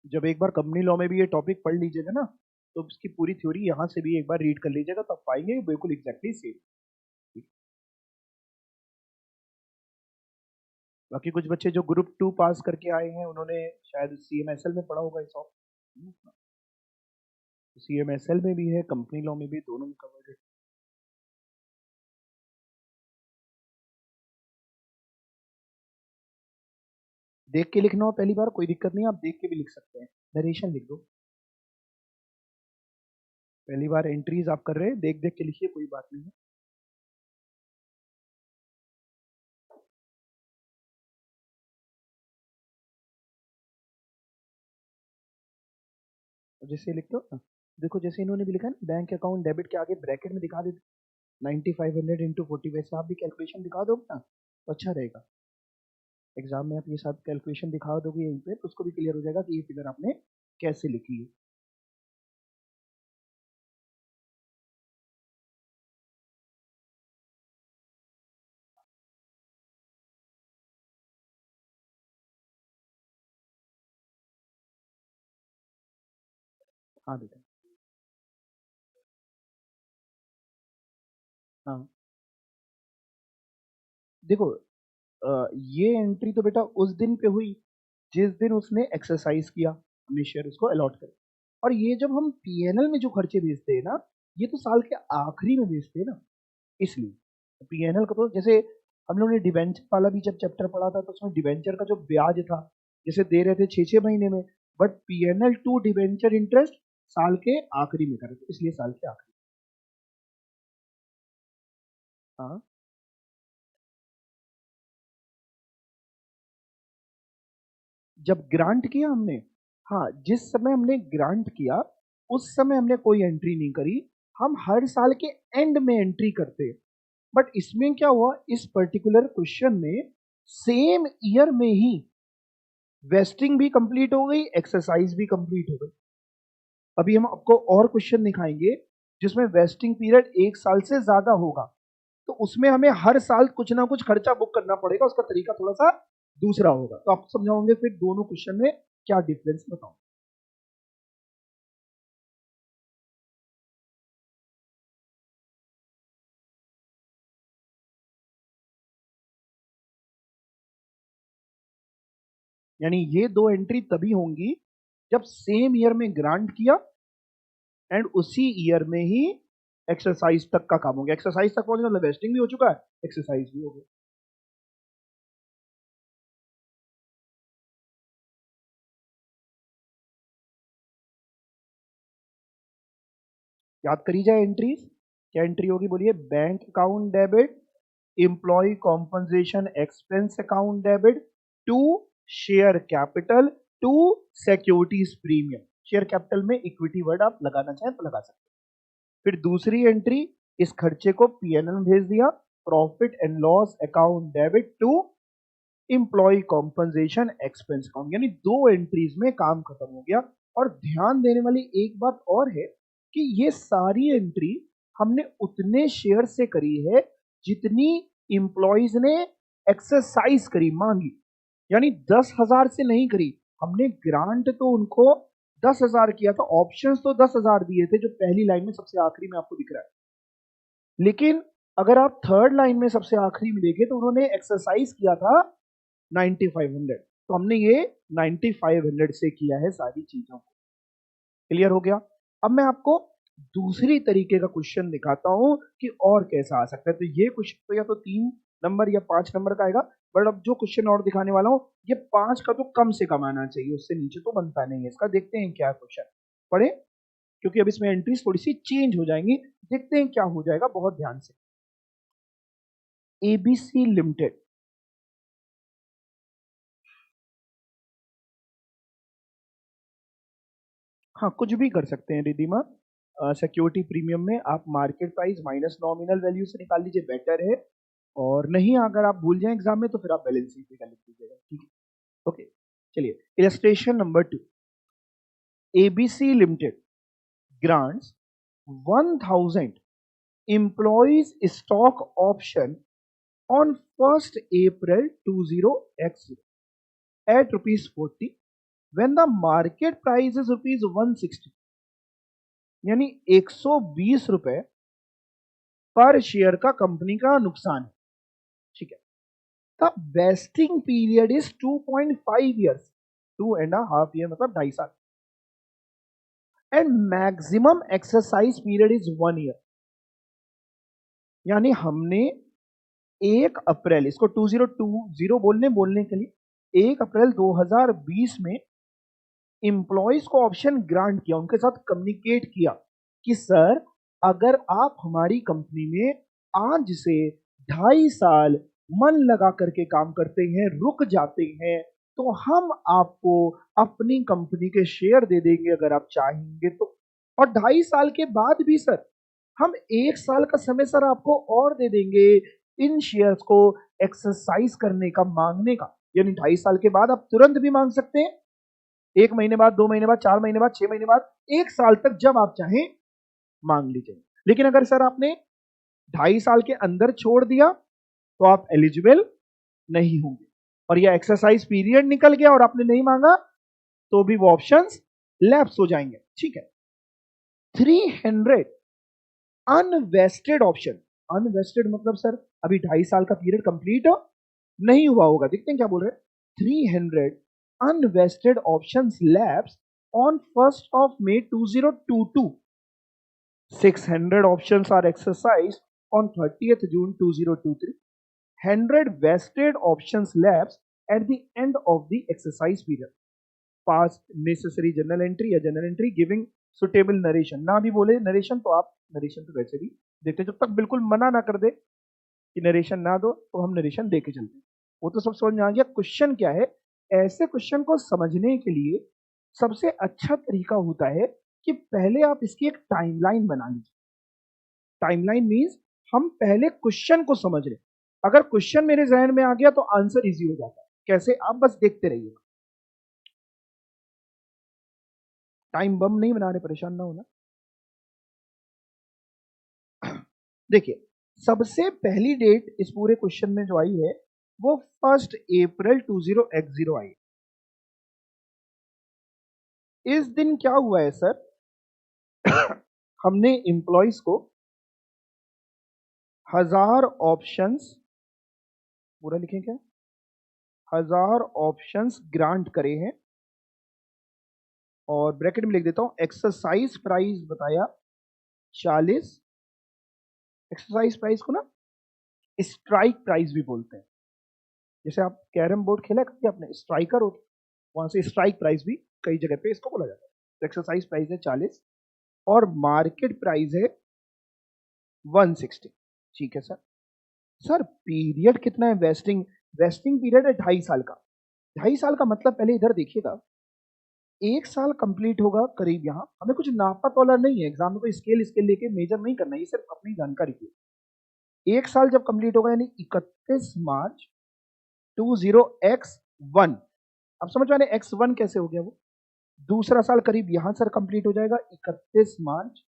जब एक बार कंपनी लॉ में भी ये टॉपिक पढ़ लीजिएगा ना, तो इसकी पूरी थ्योरी यहाँ से भी एक बार रीड कर लीजिएगा, तो आप पाएंगे बिल्कुल एग्जैक्टली सेम। बाकी कुछ बच्चे जो ग्रुप 2 पास करके आए हैं, उन्होंने शायद CMSL में पढ़ा होगा इस। CMSL में भी है, कंपनी लॉ में भी, दोनों में कवर्ड है। देख के लिखना हो पहली बार कोई दिक्कत नहीं, आप देख के भी लिख सकते हैं, नरेशन लिख दो। पहली बार एंट्रीज आप कर रहे हैं, देख देख के लिखिए, कोई बात नहीं है। जैसे लिखते हो ना, देखो जैसे इन्होंने भी लिखा है ना, बैंक अकाउंट डेबिट के आगे ब्रैकेट में दिखा देते 9500 इंटू 40, वैसे आप भी कैलकुलेशन दिखा दोगे ना तो अच्छा रहेगा। एग्जाम में आप ये सब कैलकुलेशन दिखा दोगे यहीं पे तो उसको भी क्लियर हो जाएगा कि ये फिगर आपने कैसे लिखी है। हाँ बेटा। हाँ देखो, ये एंट्री तो बेटा उस दिन पे हुई जिस दिन उसने एक्सरसाइज किया, हमने शेयर उसको अलॉट करे। और ये जब हम पीएनएल में जो खर्चे भेजते हैं ना, ये तो साल के आखिरी में भेजते हैं ना, इसलिए पीएनएल का तो जैसे हम लोगों ने डिवेंचर वाला भी जब चैप्टर पढ़ा था तो उसमें डिवेंचर का जो ब्याज था जैसे दे रहे थे 6-6 महीने में, but PNL to debenture interest साल के आखिरी में करे, इसलिए साल के आखिरी। हाँ जब ग्रांट किया हमने, हाँ जिस समय हमने ग्रांट किया उस समय हमने कोई एंट्री नहीं करी, हम हर साल के एंड में एंट्री करते हैं। बट इसमें क्या हुआ, इस पर्टिकुलर क्वेश्चन में सेम ईयर में ही वेस्टिंग भी कंप्लीट हो गई, एक्सरसाइज भी कंप्लीट हो गई। अभी हम आपको और क्वेश्चन दिखाएंगे जिसमें वेस्टिंग पीरियड 1 साल से ज्यादा होगा, तो उसमें हमें हर साल कुछ ना कुछ खर्चा बुक करना पड़ेगा, उसका तरीका थोड़ा सा दूसरा होगा। तो आपको समझाओगे फिर दोनों क्वेश्चन में क्या डिफरेंस बताओ। यानी ये दो एंट्री तभी होंगी जब सेम ईयर में ग्रांट किया एंड उसी ईयर में ही एक्सरसाइज तक का काम हो गया। एक्सरसाइज तक पहुंचने मतलब वेस्टिंग भी हो चुका है, एक्सरसाइज भी हो गया। याद करी जाए एंट्रीज, क्या एंट्री होगी बोलिए। Bank account debit, employee compensation expense account debit to share capital to securities premium. Share capital में इक्विटी वर्ड आप लगाना चाहें तो लगा सकते हैं। फिर दूसरी एंट्री, इस खर्चे को पीएनएल में भेज दिया, profit and loss account debit to employee compensation expense account. यानी दो एंट्रीज में काम खत्म हो गया। और ध्यान देने वाली एक बात और है कि ये सारी एंट्री हमने उतने शेयर से करी है जितनी एम्प्लॉयज ने एक्सरसाइज करी, मांगी। यानी 10,000 से नहीं करी हमने, ग्रांट तो उनको 10,000 किया था, ऑप्शंस तो 10,000 दिए थे जो पहली लाइन में सबसे आखिरी में आपको दिख रहा है। लेकिन अगर आप थर्ड लाइन में सबसे आखिरी में देखें तो उन्होंने एक्सरसाइज किया था 9500, तो हमने ये 9500 से किया है सारी चीजों को। क्लियर हो गया। अब मैं आपको दूसरी तरीके का क्वेश्चन दिखाता हूं कि और कैसा आ सकता है। तो ये क्वेश्चन तो या तो 3 नंबर या 5 नंबर का आएगा, बट अब जो क्वेश्चन और दिखाने वाला हूं ये 5 का तो कम से कम आना चाहिए, उससे नीचे तो बनता नहीं है इसका। देखते हैं क्या क्वेश्चन पढ़े, क्योंकि अब इसमें एंट्रीज थोड़ी सी चेंज हो जाएंगी, देखते हैं क्या हो जाएगा बहुत ध्यान से। एबीसी लिमिटेड, हाँ कुछ भी कर सकते हैं रिधिमा। सिक्योरिटी प्रीमियम में आप market price minus nominal value से निकाल लीजिए, बेटर है। और नहीं अगर आप भूल जाए एग्जाम में तो फिर आप बैलेंस शीट निकाल लीजिएगा, ठीक है। ओके चलिए, illustration number 2। ABC limited grants 1000 employees stock option on 1st April 20x at rupees 40 when the market price is rupees 160। यानी 120 रुपए पर शेयर का कंपनी का नुकसान है, ठीक है। The vesting period is 2.5 years, 2.5 year मतलब 2.5 साल। And maximum exercise period is 1 year. यानी हमने 1 अप्रैल, इसको 2020 बोलने के लिए 1 अप्रैल 2020 में इंप्लॉइज को ऑप्शन ग्रांट किया, उनके साथ कम्युनिकेट किया कि सर अगर आप हमारी कंपनी में आज से 2.5 साल मन लगा करके काम करते हैं, रुक जाते हैं, तो हम आपको अपनी कंपनी के शेयर दे देंगे अगर आप चाहेंगे तो। और 2.5 साल के बाद भी सर हम 1 साल का समय सर आपको और दे देंगे इन शेयर्स को एक्सरसाइज करने का, मांगने का। यानी 2.5 साल के बाद आप तुरंत भी मांग सकते हैं, 1 महीने बाद, 2 महीने बाद, 4 महीने बाद, 6 महीने बाद, 1 साल तक जब आप चाहें मांग लीजिए। लेकिन अगर सर आपने 2.5 साल के अंदर छोड़ दिया तो आप एलिजिबल नहीं होंगे, और यह एक्सरसाइज पीरियड निकल गया और आपने नहीं मांगा तो भी वो ऑप्शंस लैप्स हो जाएंगे। ठीक है। 300 अनवेस्टेड ऑप्शन। अनवेस्टेड मतलब सर अभी 2.5 साल का पीरियड कंप्लीट नहीं हुआ होगा। देखते हैं क्या बोल रहे हैं। 300 unvested options lapse on 1st of May 2022. 600 options are exercised on 30th June 2023. 100 vested options lapse at the end of the exercise period. Pass necessary journal entry या journal entry giving suitable narration। ना भी बोले narration तो आप narration तो वैसे भी देखते, जब तक बिल्कुल मना ना कर दे कि नरेशन ना दो तो हम नरेशन दे के चलते। वो तो सब समझ में आ गया। क्वेश्चन क्या है? ऐसे क्वेश्चन को समझने के लिए सबसे अच्छा तरीका होता है कि पहले आप इसकी एक टाइमलाइन बना लीजिए। टाइमलाइन मीन्स हम पहले क्वेश्चन को समझ रहे। अगर क्वेश्चन मेरे जहन में आ गया तो आंसर इजी हो जाता है। कैसे? आप बस देखते रहिएगा। टाइम बम नहीं बना रहे, परेशान ना होना। देखिए, सबसे पहली डेट इस पूरे क्वेश्चन में जो आई है वो 1 अप्रैल 20x0 आई। इस दिन क्या हुआ है सर? हमने एम्प्लॉइज को 1000 ऑप्शंस, पूरा लिखें क्या, 1000 ऑप्शंस ग्रांट करे हैं, और ब्रैकेट में लिख देता हूं एक्सरसाइज प्राइस बताया 40। एक्सरसाइज प्राइस को ना स्ट्राइक प्राइस भी बोलते हैं। जैसे आप कैरम बोर्ड खेला करके अपने स्ट्राइकर होते, वहां से स्ट्राइक प्राइस भी कई जगह पे इसको बोला जाता है। तो एक्सरसाइज प्राइस है 40 और मार्केट प्राइस है 160। ठीक है सर। सर पीरियड कितना है? वेस्टिंग पीरियड है 2.5 साल का। 2.5 साल का मतलब पहले इधर देखिएगा, 1 साल कंप्लीट होगा करीब। यहाँ हमें कुछ नापा तोला नहीं है, एग्जाम में कोई स्केल लेके मेजर नहीं करना है, ये सिर्फ अपनी जानकारी के लिए। 1 साल जब कंप्लीट होगा यानी 31 मार्च 20x1। अब समझ में आ रहा है x1 कैसे हो गया? वो दूसरा साल करीब यहां सर कंप्लीट हो जाएगा 31 मार्च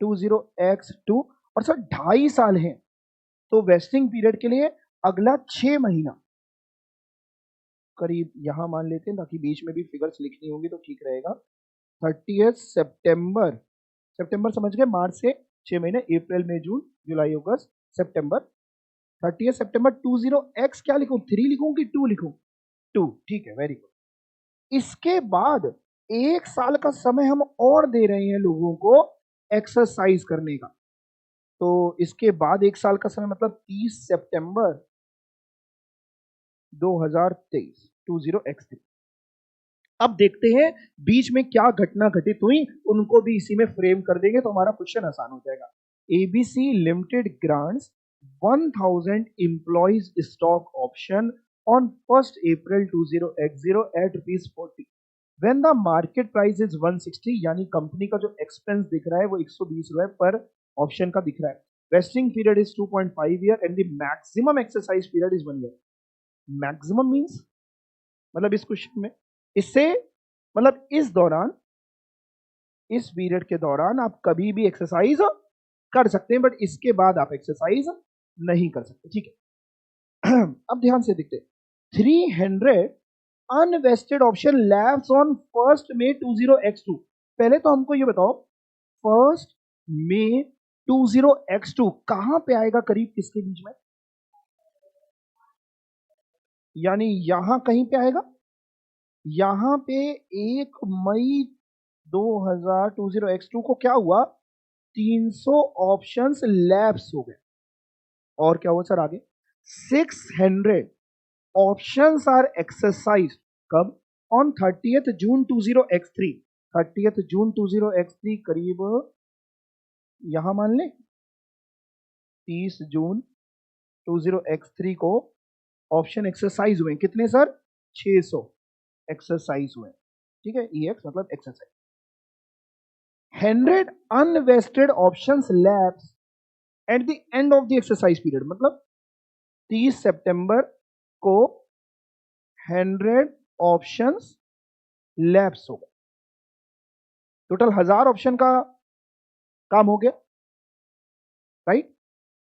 20x2। और सर 2.5 साल है तो वेस्टिंग पीरियड के लिए अगला 6 महीना करीब यहां मान लेते हैं, ताकि बीच में भी फिगर्स लिखनी होंगी तो ठीक रहेगा। 30 सितंबर, सितंबर समझ गए, मार्च से 6 महीने, अप्रैल मई जून जुलाई अगस्त सितंबर। 30 सितंबर 20x क्या लिखूं? 3 लिखूं कि 2 लिखूं? 2। ठीक है, वेरी गुड। इसके बाद 1 साल का समय हम और दे रहे हैं लोगों को एक्सरसाइज करने का। तो इसके बाद 1 साल का समय मतलब 30 सितंबर 2023 20x3। अब देखते हैं बीच में क्या घटना घटित हुई, उनको भी इसी में फ्रेम कर देंगे तो हमारा क्वेश्चन आसान हो जाएगा। ABC limited grants 1000 employees stock option on 1st April 20x0 at ₹40 when the market price is 160। यानी कंपनी का जो एक्सपेंस दिख रहा है वो 120 रुपए पर ऑप्शन का दिख रहा है। Vesting period is 2.5 year and the maximum exercise period is 1 year. Maximum means मतलब इस क्वेश्चन में, इससे मतलब इस दौरान, इस पीरियड के दौरान आप कभी भी एक्सरसाइज कर सकते हैं, बट इसके बाद आप एक्सरसाइज नहीं कर सकते। ठीक है। अब ध्यान से देखते हैं। 300 unvested option lapse on 1st May 20x2। पहले तो हमको ये बताओ 1st May 20x2 कहां पे आएगा? करीब किसके बीच में? यानी यहां कहीं पे आएगा। यहां पे 1 मई 2020x2 को क्या हुआ? 300 ऑप्शंस लैप्स हो गए। और क्या हुआ सर आगे? 600 ऑप्शंस आर एक्सरसाइज कब? On 30th June 20x3। 30th June 20x3 करीब यहां मान ले 30 जून 20x3 को ऑप्शन एक्सरसाइज हुए कितने सर? 600 एक्सरसाइज हुए, ठीक है, EX मतलब exercise. 100 unvested options lapse at the end of the exercise period, मतलब 30 सितंबर को 100 ऑप्शंस लैप्स हो गए, टोटल 1000 ऑप्शन का काम हो गया, राइट।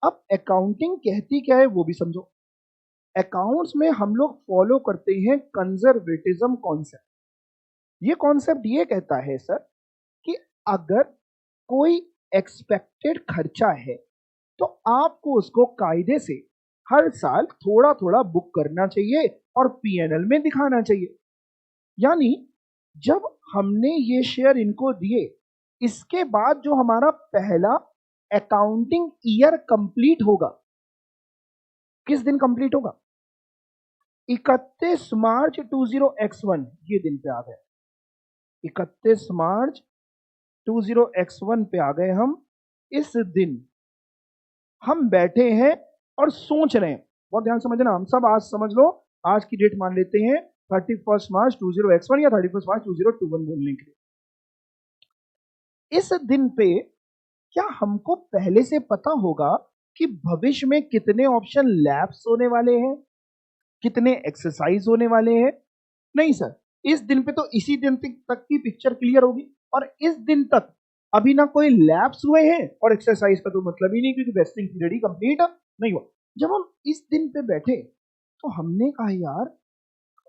अब अकाउंटिंग कहती क्या है वो भी समझो। अकाउंट्स में हम लोग फॉलो करते हैं कंजर्वेटिज्म कॉन्सेप्ट। ये कॉन्सेप्ट ये कहता है सर कि अगर कोई एक्सपेक्टेड खर्चा है तो आपको उसको कायदे से हर साल थोड़ा थोड़ा बुक करना चाहिए और पीएनएल में दिखाना चाहिए। यानी जब हमने ये शेयर इनको दिए, इसके बाद जो हमारा पहला अकाउंटिंग ईयर कंप्लीट होगा, किस दिन कंप्लीट होगा? 31 मार्च 20x1, ये दिन पे आ गए। 31 मार्च 20x1 पे आ गए हम। इस दिन हम बैठे हैं और सोच रहे हैं, बहुत ध्यान समझना, हम सब आज समझ लो, आज की डेट मान लेते हैं 31 मार्च 20x1 या 31 मार्च 2021 बोलने के लिए। इस दिन पे क्या हमको पहले से पता होगा कि भविष्य में कितने ऑप्शन लैप्स होने वाले हैं, कितने एक्सरसाइज होने वाले हैं? नहीं सर, इस दिन पे तो इसी दिन तक की पिक्चर क्लियर होगी, और इस दिन तक अभी ना कोई लैप्स हुए हैं और एक्सरसाइज का तो मतलब ही नहीं, क्योंकि वेस्टिंग पीरियड ही कंप्लीट नहीं हुआ। जब हम इस दिन पे बैठे तो हमने कहा यार,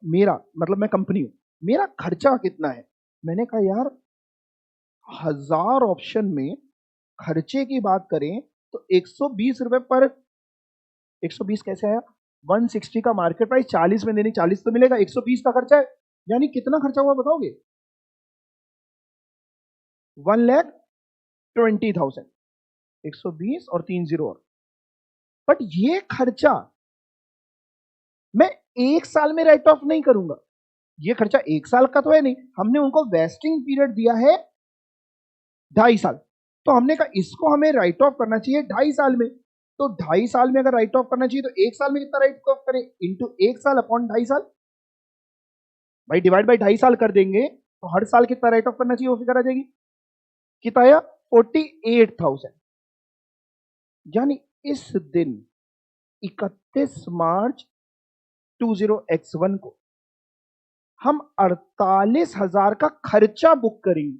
मेरा मतलब मैं कंपनी हूं, मेरा खर्चा कितना है? मैंने कहा यार 1000 ऑप्शन में खर्चे की बात करें तो 120 रुपए पर, 120 कैसे आया? 160 का मार्केट प्राइस, 40 में देनी 40 तो मिलेगा, 120 का खर्चा है, यानी कितना खर्चा हुआ बताओगे? 1,20,000, 120 और 3 जीरो और। बट ये खर्चा मैं एक साल में राइट ऑफ नहीं करूंगा, ये खर्चा एक साल का तो है नहीं, हमने उनको वेस्टिंग पीरियड दिया है 2.5 साल, तो हमने कहा इसको हमें राइट ऑफ करना चाहिए 2.5 साल में। तो 2.5 साल में अगर राइट ऑफ करना चाहिए तो एक साल में कितना राइट ऑफ करें? इंटू एक साल अपॉन 2.5 साल, भाई डिवाइड बाई 2.5 साल कर देंगे तो हर साल कितना राइट ऑफ करना चाहिए वो फिगर आ जाएगी, कितना आया? 48,000। यानी इस दिन 31 मार्च 20x1 को हम 48,000 का खर्चा बुक करेंगे।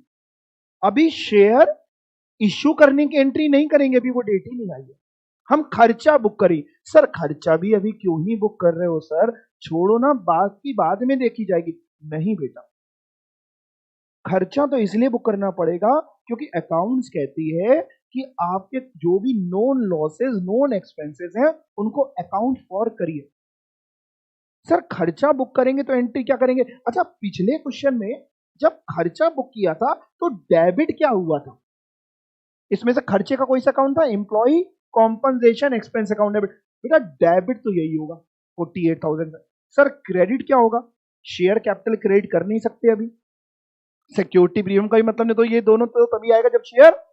अभी शेयर इश्यू करने की एंट्री नहीं करेंगे, अभी वो डेट ही नहीं आई है, हम खर्चा बुक करें। सर खर्चा भी अभी क्यों ही बुक कर रहे हो सर, छोड़ो ना, बात की बाद में देखी जाएगी। नहीं बेटा, खर्चा तो इसलिए बुक करना पड़ेगा क्योंकि अकाउंट्स कहती है कि आपके जो भी नोन लॉसेस, नोन एक्सपेंसेस हैं, उनको अकाउंट फॉर करिए। सर खर्चा बुक करेंगे तो एंट्री क्या करेंगे? अच्छा, पिछले क्वेश्चन में जब खर्चा बुक किया था तो डेबिट क्या हुआ था? इसमें से खर्चे का कोई सा अकाउंट था? Employee compensation expense account debit. बेटा डेबिट तो यही होगा 48,000 का। सर क्रेडिट क्या होगा? शेयर कैपिटल क्रेडिट कर नहीं सकते अभी, सिक्योरिटी प्रीमियम का भी मतलब नहीं, तो ये दोनों तो तभी आएगा जब शेयर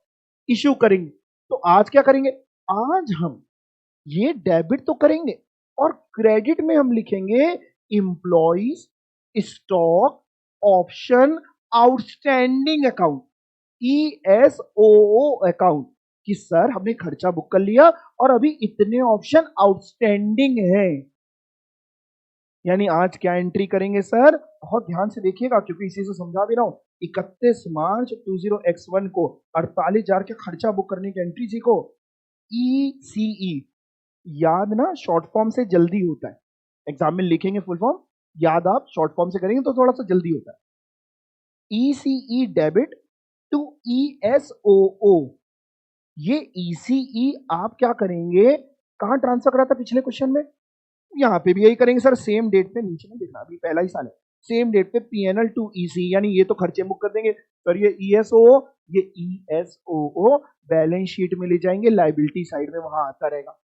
इश्यू करेंगे। तो आज क्या करेंगे? आज हम ये डेबिट तो करेंगे और क्रेडिट में हम लिखेंगे employees stock option outstanding account, ESOO account, कि सर हमने खर्चा बुक कर लिया और अभी इतने ऑप्शन आउटस्टैंडिंग हैं। यानी आज क्या एंट्री करेंगे सर? बहुत ध्यान से देखिएगा क्योंकि इसी से समझा भी रहा हूं। 31 मार्च 20x1 को 48,000 के खर्चा बुक करने की एंट्री सीखो। ECE, याद ना शॉर्ट फॉर्म से जल्दी होता है, एग्जाम में लिखेंगे फुल फॉर्म, याद आप शॉर्ट फॉर्म से करेंगे तो थोड़ा सा जल्दी होता है। ECE डेबिट टू ESOO, ये ECE आप क्या करेंगे, कहां ट्रांसफर करा था पिछले क्वेश्चन में? यहां पे भी यही करेंगे सर, सेम डेट पे, नीचे में देखना अभी पहला ही साल है, सेम डेट पे PNL टू EC, यानी ये तो खर्चे बुक कर देंगे सर, ये ESOO, ये ESOO बैलेंस शीट में ले जाएंगे, लाइबिलिटी साइड में वहां आता रहेगा।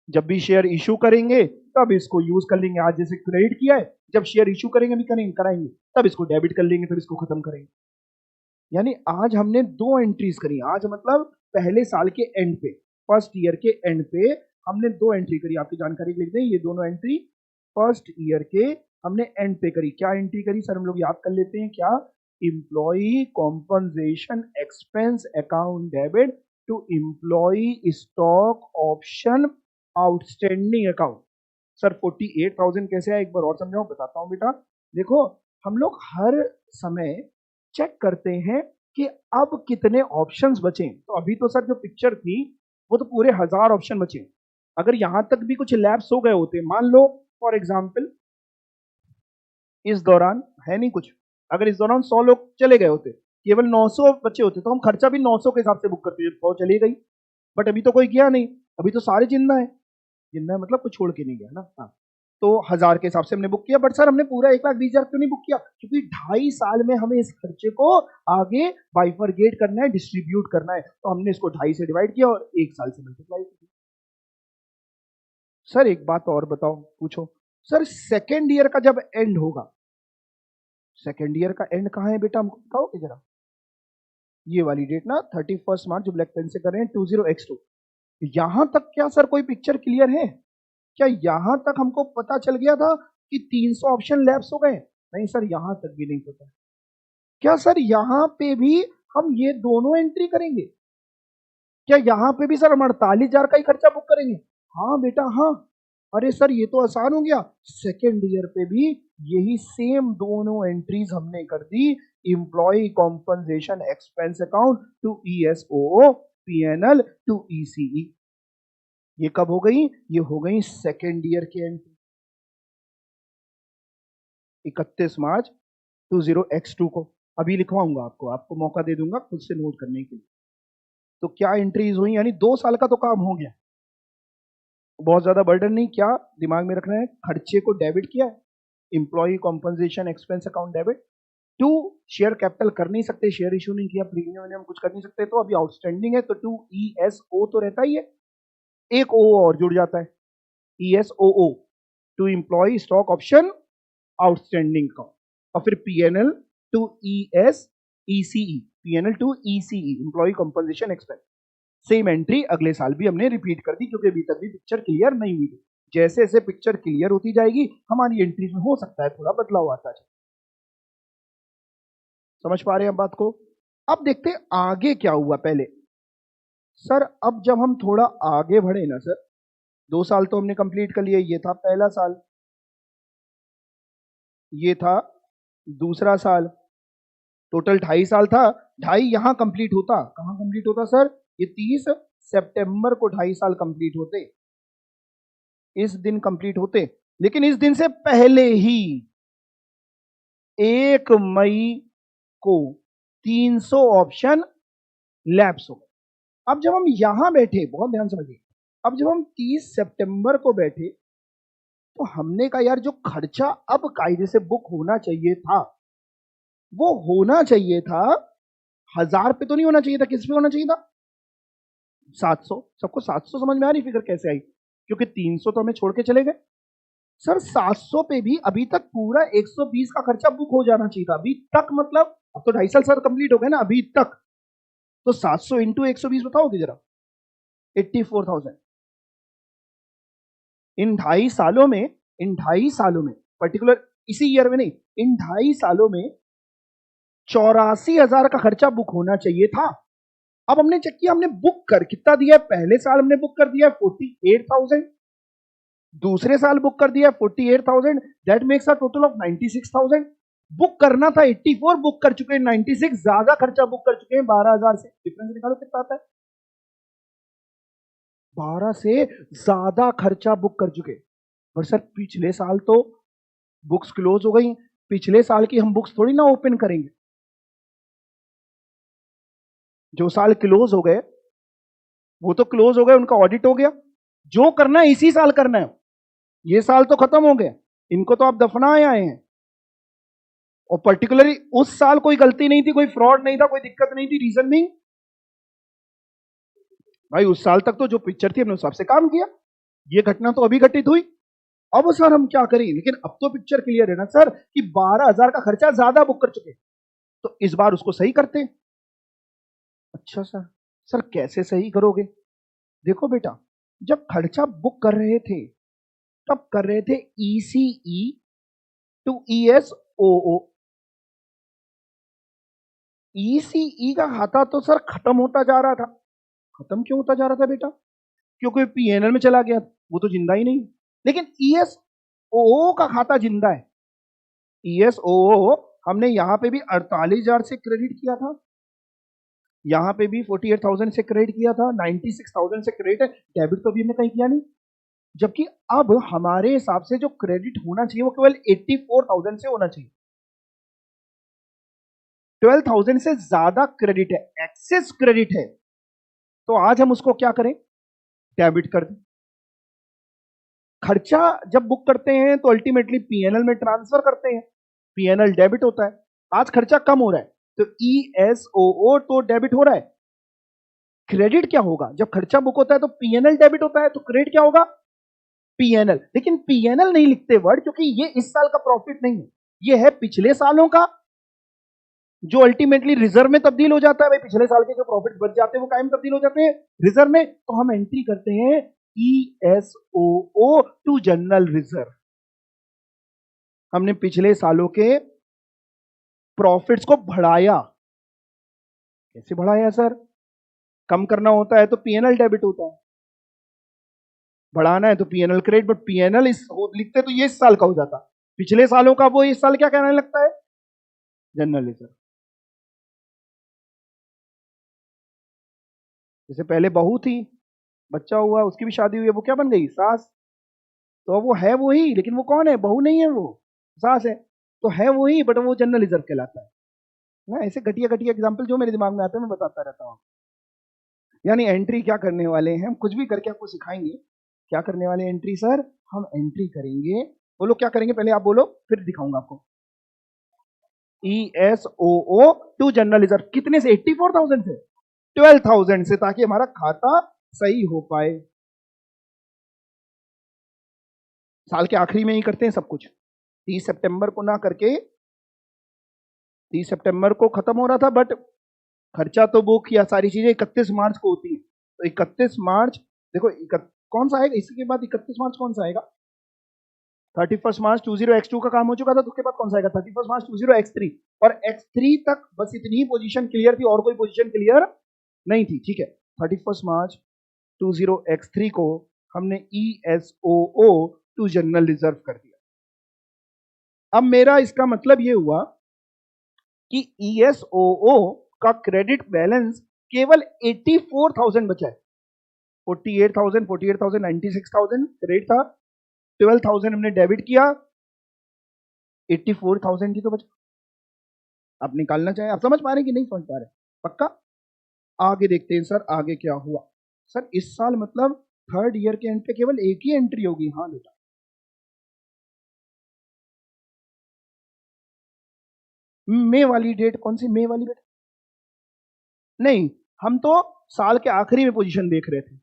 जब भी शेयर इशू करेंगे तब इसको यूज कर लेंगे, आज जैसे क्रेडिट किया है, जब शेयर इशू करेंगे भी कराएंगे तब इसको डेबिट कर लेंगे, फिर इसको खत्म करेंगे। यानी आज हमने 2 एंट्रीज करी, आज मतलब पहले साल के एंड पे, फर्स्ट ईयर के एंड पे हमने 2 एंट्री करी। आपकी जानकारी लिख दें, ये दोनों एंट्री फर्स्ट ईयर के हमने एंड पे करी। क्या एंट्री करी सर, हम लोग याद कर लेते हैं क्या, employee compensation expense account debit to employee stock option outstanding account. Sir 48,000 कैसे आया, एक बार और समझाओ, बताता हूं बेटा। देखो हम लोग हर समय चेक करते हैं कि अब कितने ऑप्शंस बचे। तो अभी तो सर जो पिक्चर थी वो तो पूरे 1000 ऑप्शन बचे। अगर यहां तक भी कुछ लैप्स हो गए होते, मान लो फॉर एग्जाम्पल इस दौरान है नहीं कुछ, अगर इस दौरान 100 लोग चले गए होते, केवल 900 बचे होते, तो हम खर्चा भी 900 के हिसाब से बुक करते, 100 चली गई। बट अभी तो कोई गया नहीं, अभी तो सारे जिंदा है, जिंदा है मतलब कुछ छोड़ के नहीं गया ना। हाँ, तो 1000 के हिसाब से हमने बुक किया। बट सर हमने पूरा 1,20,000 क्यों नहीं बुक किया, क्योंकि 2.5 साल में हमें इस खर्चे को आगे बाइफरगेट करना है, डिस्ट्रीब्यूट करना है। तो हमने इसको 2.5 से डिवाइड किया और 1 साल से मल्टीप्लाई किया। सर एक बात और बताओ, पूछो सर, सेकेंड ईयर का जब एंड होगा, सेकेंड ईयर का एंड कहां है बेटा, हमको बताओ जरा। ये वाली डेट ना 31 मार्च, जो ब्लैक पेन से कर रहे हैं, 20x2। यहां तक क्या सर कोई पिक्चर क्लियर है क्या, यहां तक हमको पता चल गया था कि 300 ऑप्शन लैप्स हो गए? नहीं सर, यहां तक भी नहीं पता। क्या सर यहां पे भी हम ये दोनों एंट्री करेंगे? क्या यहां पे भी सर हम 48,000 का ही खर्चा बुक करेंगे? हाँ बेटा हाँ। अरे सर ये तो आसान हो गया, सेकेंड ईयर पे भी यही सेम दोनों एंट्रीज हमने कर दी, employee compensation expense account to ESOO, PNL to ECE। ये कब हो गई, ये हो गई सेकेंड ईयर के एंड, 31 मार्च 20x2 को। अभी लिखवाऊंगा आपको, आपको मौका दे दूंगा खुद से नोट करने के लिए। तो क्या एंट्रीज हुई, यानी 2 साल का तो काम हो गया, बहुत ज्यादा बर्डन नहीं। क्या दिमाग में रखना है, खर्चे को डेबिट किया है, employee compensation expense account debit to, share capital कर नहीं सकते, शेयर इशू नहीं किया, प्रीमियम कुछ कर नहीं सकते, तो अभी आउटस्टैंडिंग है, तो टू ESO तो रहता ही है, एक O और जुड़ जाता है, ESOO to employee stock option outstanding का, और फिर PNL to ECE, PNL to ECE employee compensation expense. Same entry अगले साल भी हमने रिपीट कर दी, क्योंकि अभी तक भी पिक्चर क्लियर नहीं हुई थी। जैसे जैसे पिक्चर क्लियर होती जाएगी हमारी एंट्रीज में हो सकता है थोड़ा बदलाव आता जाए। समझ पा रहे हैं बात को? अब देखते हैं आगे क्या हुआ पहले। सर अब जब हम थोड़ा आगे बढ़े ना सर, 2 साल तो हमने कंप्लीट कर लिया, ये था पहला साल, ये था दूसरा साल, टोटल 2.5 साल था। 2.5 यहां कंप्लीट होता, कहां कंप्लीट होता सर, ये 30 सितंबर को 2.5 साल कंप्लीट होते, इस दिन कंप्लीट होते। लेकिन इस दिन से पहले ही 1 मई को 300 ऑप्शन लैप्स हो गए। अब जब हम यहां बैठे, बहुत ध्यान समझिए, अब जब हम 30 सितंबर को बैठे तो हमने कहा यार जो खर्चा अब कायदे से बुक होना चाहिए था, वो होना चाहिए था 1000 पे तो नहीं होना चाहिए था, किस पे होना चाहिए था, 700। सबको 700 समझ में आ रही फिगर कैसे आई, क्योंकि 300 तो हमें छोड़ के चले गए। सर 700 पे भी अभी तक पूरा 120 का खर्चा बुक हो जाना चाहिए था, अभी तक मतलब अब तो 2.5 साल सर कंप्लीट हो गए ना अभी तक। तो 700 इंटू 120 बताओगे जरा, 84,000। इन 2.5 सालों में, इन 2.5 सालों में, पर्टिकुलर इसी ईयर में नहीं, इन 2.5 सालों में 84,000 का खर्चा बुक होना चाहिए था। अब हमने चेक किया, हमने बुक कर कितना दिया है, पहले साल हमने बुक कर दिया 48,000, दूसरे साल बुक कर दिया 48,000, that makes a total of 96,000। Book करना था 84, बुक कर चुके हैं 96, ज्यादा खर्चा बुक कर चुके हैं 12,000 से। डिफरेंस निकालो कितना आता है, 12 से ज्यादा खर्चा बुक कर चुके। पर सर पिछले साल तो बुक्स क्लोज हो गई, पिछले साल की हम बुक्स थोड़ी ना ओपन करेंगे, जो साल क्लोज हो गए वो तो क्लोज हो गए, उनका ऑडिट हो गया, जो करना है इसी साल करना है। ये साल तो खत्म हो गया, इनको तो आप दफनाए आए हैं, और पर्टिकुलरली उस साल कोई गलती नहीं थी, कोई फ्रॉड नहीं था, कोई दिक्कत नहीं थी। रीजन नहीं भाई, उस साल तक तो जो पिक्चर थी हमने उस हिसाब से काम किया, ये घटना तो अभी घटित हुई। अब सर हम क्या करें, लेकिन अब तो पिक्चर क्लियर है ना सर कि 12,000 का खर्चा ज्यादा बुक कर चुके, तो इस बार उसको सही करते हैं। अच्छा सर, सर कैसे सही करोगे? देखो बेटा, जब खर्चा बुक कर रहे थे तब कर रहे थे ECE टू ESOO। ECE का खाता तो सर खत्म होता जा रहा था। खत्म क्यों होता जा रहा था बेटा? क्योंकि PNL में चला गया, वो तो जिंदा ही नहीं। लेकिन ESOO का खाता जिंदा है। ESOO हमने यहां पे भी 48,000 से क्रेडिट किया था, यहां पे भी 48,000 से क्रेडिट किया था, 96,000 से क्रेडिट है। डेबिट तो अभी हमने कहीं किया नहीं। जबकि अब हमारे हिसाब से जो क्रेडिट होना चाहिए वो केवल 84,000 से होना चाहिए। 12,000 से ज्यादा क्रेडिट है, एक्सेस क्रेडिट है। तो आज हम उसको क्या करें? डेबिट कर दें। खर्चा जब बुक करते हैं तो अल्टीमेटली PNL में ट्रांसफर करते हैं, PNL डेबिट होता है। आज खर्चा कम हो रहा है तो ESOO तो डेबिट हो रहा है। क्रेडिट क्या होगा? जब खर्चा बुक होता है तो PNL डेबिट होता है, तो क्रेडिट क्या होगा? PNL। लेकिन PNL नहीं लिखते वर्ड, क्योंकि ये इस साल का प्रॉफिट नहीं है, ये है पिछले सालों का, जो अल्टीमेटली रिजर्व में तब्दील हो जाता है। भाई पिछले साल के जो प्रॉफिट बच जाते हैं वो कायम तब्दील हो जाते हैं रिजर्व में, तो हम एंट्री करते हैं ESOO टू जनरल रिजर्व। हमने पिछले सालों के प्रॉफिट्स को बढ़ाया। कैसे बढ़ाया सर? कम करना होता है तो PNL डेबिट होता है, बढ़ाना है तो PNL क्रेडिट। बट PNL इस लिखते तो ये इस साल का हो जाता, पिछले सालों का वो इस साल क्या कहने लगता है? General reserve. जैसे पहले बहू थी, बच्चा हुआ, उसकी भी शादी हुई है, वो क्या बन गई? सास। तो वो है वही, लेकिन वो कौन है? बहू नहीं है, वो सास है। तो है वही, बट वो जनरल रिजर्व कहलाता है ना। ऐसे घटिया घटिया एग्जाम्पल जो मेरे दिमाग में आते हैं मैं बताता रहता हूँ। यानी एंट्री क्या करने वाले हैं हम? कुछ भी करके आपको सिखाएंगे क्या करने वाले एंट्री सर। हम एंट्री करेंगे, बोलो क्या करेंगे? पहले आप बोलो फिर दिखाऊंगा आपको। ESOO to general reserve. कितने से? 84,000 से 12,000 से, ताकि हमारा खाता सही हो पाए। साल के आखिरी में ही करते हैं सब कुछ। 30 सितंबर को ना करके, 30 सितंबर को खत्म हो रहा था, बट खर्चा तो बुक या सारी चीजें 31 मार्च को होती है। तो 31 मार्च, देखो कौन सा आएगा इसके बाद? 31 मार्च कौन सा आएगा? 31 मार्च 20x2 का काम हो चुका था, तो उसके बाद कौन सा आएगा? 31 मार्च 20x3। और x3 तक बस इतनी ही पोजीशन क्लियर थी, और कोई पोजीशन क्लियर नहीं थी। ठीक है, 31 मार्च 20x3 को हमने ESOO टू जनरल रिजर्व कर दिया। अब मेरा इसका मतलब ये हुआ कि ESOO का क्रेडिट बैलेंस केवल 84,000 बचा है। 48,000, 48,000, 96,000 क्रेडिट था, 12,000 हमने डेबिट किया, 84,000 की तो बचा। आप निकालना चाहें, आप समझ पा रहे हैं कि नहीं समझ पा रहे? पक्का? आगे देखते हैं सर आगे क्या हुआ। सर इस साल मतलब थर्ड ईयर के एंड पे केवल एक ही एंट्री होगी। हाँ बेटा, मई वाली डेट कौन सी? मई वाली बेटा नहीं, हम तो साल के आखिरी में पोजीशन देख रहे थे।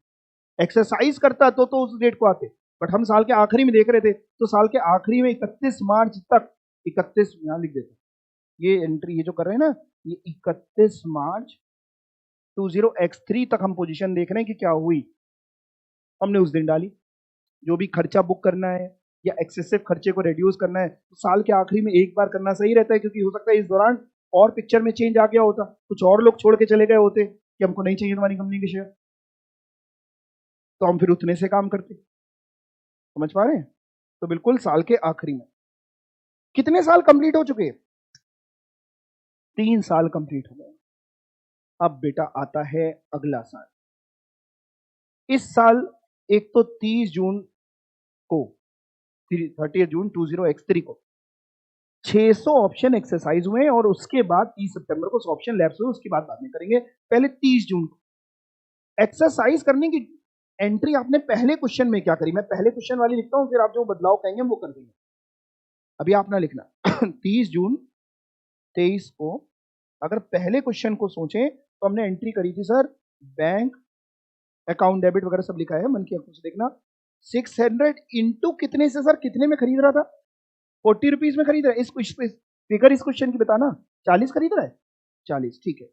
एक्सरसाइज करता तो उस डेट को आते, बट हम साल के आखिरी में देख रहे थे, तो साल के आखिरी में 31 मार्च तक, 31 यहां लिख देते, ये एंट्री ये जो कर रहे हैं ना, ये 31 मार्च 20x3 तक हम पोजीशन देख रहे हैं कि क्या हुई। हमने उस दिन डाली। जो भी खर्चा बुक करना है या एक्सेसिव खर्चे को रिड्यूस करना है, तो साल के आखिरी में एक बार करना सही रहता है, क्योंकि हो सकता है इस दौरान और पिक्चर में चेंज आ गया होता, कुछ और लोग छोड़ के चले गए होते कि हमको नहीं चाहिए तुम्हारी कंपनी के शेयर, तो हम फिर उतने से काम करते। समझ पा रहे हैं? तो बिल्कुल साल के आखिरी में। कितने साल कंप्लीट हो चुके? 3 साल कंप्लीट हो गए। अब बेटा आता है अगला साल। इस साल एक तो 30 जून को, 30 जून 20x3 को 600 ऑप्शन एक्सरसाइज हुए, और उसके बाद 30 सितंबर को 100 ऑप्शन लैप्स हुए, उसकी बात बाद में करेंगे। पहले 30 जून को एक्सरसाइज करने की एंट्री आपने पहले क्वेश्चन में क्या करी? मैं पहले क्वेश्चन वाली लिखता हूं, फिर आप जो बदलाव कहेंगे वो कर देंगे। अभी आप ना लिखना। 30 जून 23 को अगर पहले क्वेश्चन को सोचें तो हमने एंट्री करी थी सर, बैंक अकाउंट डेबिट वगैरह सब लिखा है, मन की आंखों से देखना। 600 इंटू कितने से सर? कितने में खरीद रहा था? 40 रुपीज में खरीद रहा है। इस फिगर इस क्वेश्चन की बताना, 40 खरीद रहा है, 40। ठीक है,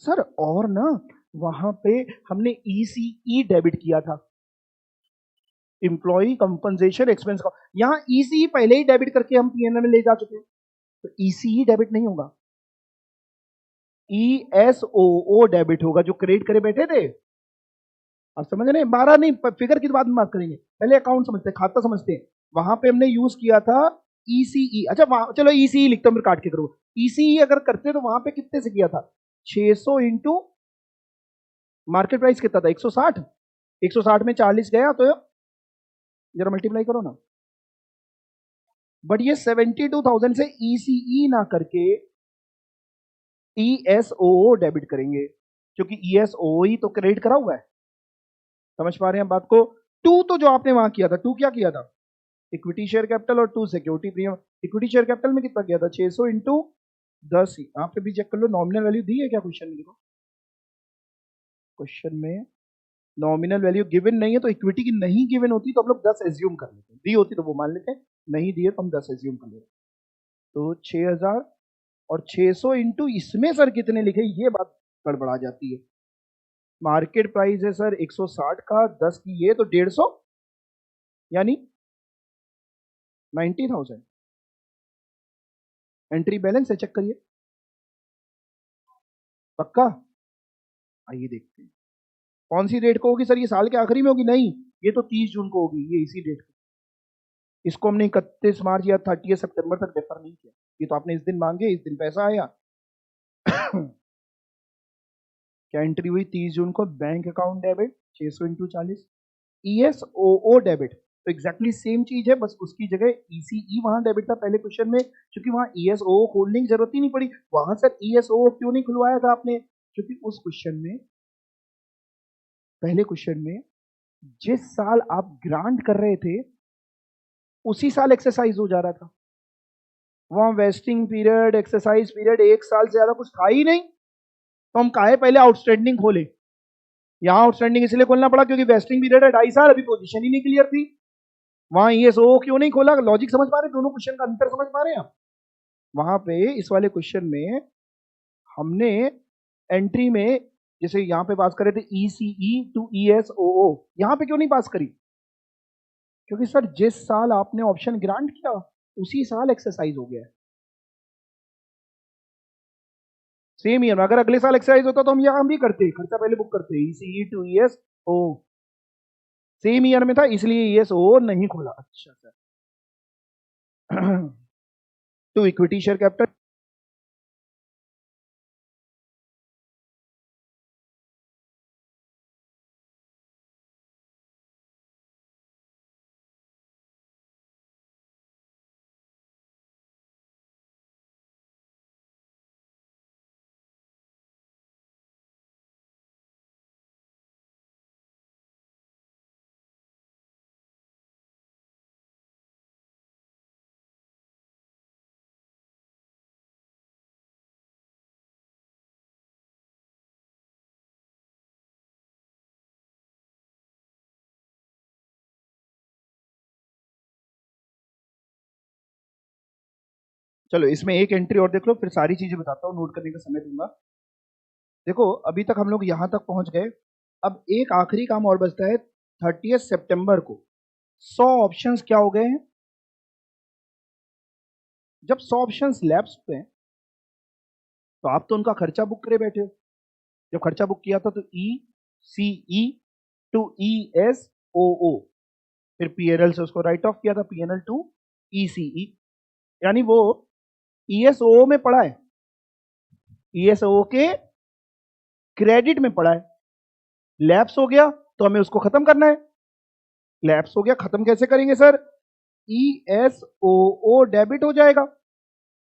सर और ना वहां पे हमने ईसीई डेबिट किया था, एम्प्लॉय कंपनसेशन एक्सपेंस का। यहां ईसीई पहले ही डेबिट करके हम पीएनएल में ले जा चुके हैं, तो ईसीई डेबिट नहीं होगा, ईएसओओ डेबिट होगा, जो क्रेडिट करे बैठे थे। आप समझ रहे हैं, 12 नहीं, फिगर की बाद में बात करेंगे, पहले अकाउंट समझते हैं, खाता समझते हैं। वहां पे हमने यूज किया था ईसीई। अच्छा चलो ईसीई लिखता हूं, काट के करो। ईसीई अगर करते तो वहां पे कितने से किया था, 600 इंटू मार्केट प्राइस कितना था, 160। 160 में 40 गया तो जरा मल्टीप्लाई करो ना। बट ये 72,000 से ईसीई ना करके ईएसओ डेबिट करेंगे, क्योंकि ईएसओ ही तो क्रेडिट करा हुआ है। समझ पा रहे हैं बात को। टू तो जो आपने वहां किया था, टू क्या किया था, इक्विटी शेयर कैपिटल, और to security premium. Equity share capital में कितना किया था, 600 इंटू 10 ही। आप पे भी चेक कर लो, नॉमिनल वैल्यू दी है क्या क्वेश्चन में, देखो क्वेश्चन में नॉमिनल वैल्यू गिवन नहीं है, तो इक्विटी की नहीं गिवन होती तो हम लोग 10 एज्यूम कर लेते हैं, दी होती तो वो मान लेते हैं, नहीं दी है तो हम 10 एज्यूम कर लेते हैं। तो 6000 और 600 इंटू इसमें सर कितने लिखे, ये बात गड़बड़ा जाती है। मार्केट प्राइस है सर 160 का, 10 की ये तो 150, यानी 90,000। एंट्री बैलेंस है, चेक करिए, पक्का। आइए देखते हैं कौन सी डेट को होगी सर, ये साल के आखिरी में होगी, नहीं ये तो 30 जून को होगी, ये इसी डेट को। इसको हमने 31 मार्च या 30 सितंबर तक डिफर नहीं किया, ये तो आपने इस दिन मांगे, इस दिन पैसा आया। क्या एंट्री हुई 30 जून को, bank account debit 600 into 40, ESOO debit, तो एग्जैक्टली सेम चीज है, बस उसकी जगह ईसीई वहां डेबिट था पहले क्वेश्चन में, क्योंकि वहां ईएसओ खोलने की जरूरत ही नहीं पड़ी। वहां सर ईएसओ क्यों नहीं खुलवाया था आपने, क्योंकि उस क्वेश्चन में, पहले क्वेश्चन में जिस साल आप ग्रांट कर रहे थे उसी साल एक्सरसाइज हो जा रहा था। वहां वेस्टिंग पीरियड, एक्सरसाइज पीरियड एक साल से ज्यादा कुछ था ही नहीं, तो हम काहे पहले आउटस्टैंडिंग खोले। यहां आउटस्टैंडिंग इसलिए खोलना पड़ा क्योंकि वेस्टिंग पीरियड है 2.5 साल, अभी पोजीशन ही नहीं क्लियर थी। वहां ईएसओ क्यों नहीं खोला, लॉजिक समझ पा रहे, दोनों क्वेश्चन का अंतर समझ पा रहे हैं आप। वहां पे इस वाले क्वेश्चन में हमने एंट्री में, जैसे यहां पे पास करे थे ईसीई टू ईएसओओ, यहां पे क्यों नहीं पास करी, क्योंकि सर जिस साल आपने ऑप्शन ग्रांट किया उसी साल एक्सरसाइज हो गया है। सेम ईयर, अगर अगले साल एक्सरसाइज होता तो हम यहां भी करते, खर्चा पहले बुक करते, ECE to ES O, same year में था इसलिए ईएस ओ नहीं खोला। अच्छा sir. To equity share capital, चलो इसमें एक एंट्री और देख लो, फिर सारी चीजें बताता हूँ, नोट करने का समय दूंगा। देखो अभी तक हम लोग यहां तक पहुंच गए, अब एक आखिरी काम और बचता है। 30 सितंबर को 100 ऑप्शंस क्या हो गए हैं, जब 100 ऑप्शंस लैप्स हुए हैं तो आप तो उनका खर्चा बुक करे बैठे हो। जब खर्चा बुक किया था तो ई सी ई टू ई एस ओ ओ, फिर पीएनएल से उसको राइट ऑफ किया था, पीएनएल टू ईसीई, यानी वो ईएसओ में पड़ा है, ईएसओ के क्रेडिट में पड़ा है। लैप्स हो गया तो हमें उसको खत्म करना है। लैप्स हो गया, खत्म कैसे करेंगे सर, ईएसओ डेबिट हो जाएगा,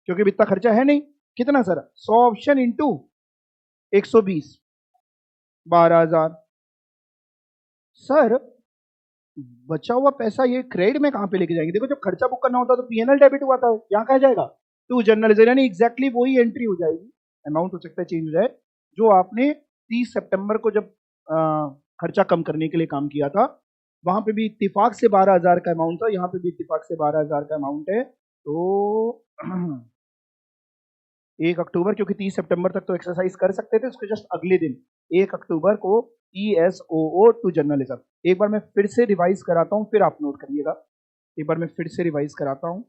क्योंकि इतना खर्चा है नहीं। कितना सर, 100 ऑप्शन इंटू 120, 12,000। सर बचा हुआ पैसा ये क्रेडिट में कहां पे लेके जाएंगे, देखो जब खर्चा बुक करना होता तो पीएनएल डेबिट हुआ था, यहां कहा जाएगा टू जर्नल, यानी एग्जैक्टली वही एंट्री हो जाएगी। अमाउंट हो सकता है चेंज हो जाए, जो आपने 30 सितंबर को जब खर्चा कम करने के लिए काम किया था, वहां पे भी इत्तेफाक से 12,000 का अमाउंट था, यहाँ पे भी इत्तेफाक से 12,000 का अमाउंट है। तो 1 अक्टूबर, क्योंकि 30 सितंबर तक तो एक्सरसाइज कर सकते थे, उसके जस्ट अगले दिन 1 अक्टूबर को ESOO टू जर्नलिज्म। एक बार मैं फिर से रिवाइज कराता हूं, फिर आप नोट करिएगा। एक बार मैं फिर से रिवाइज कराता हूं।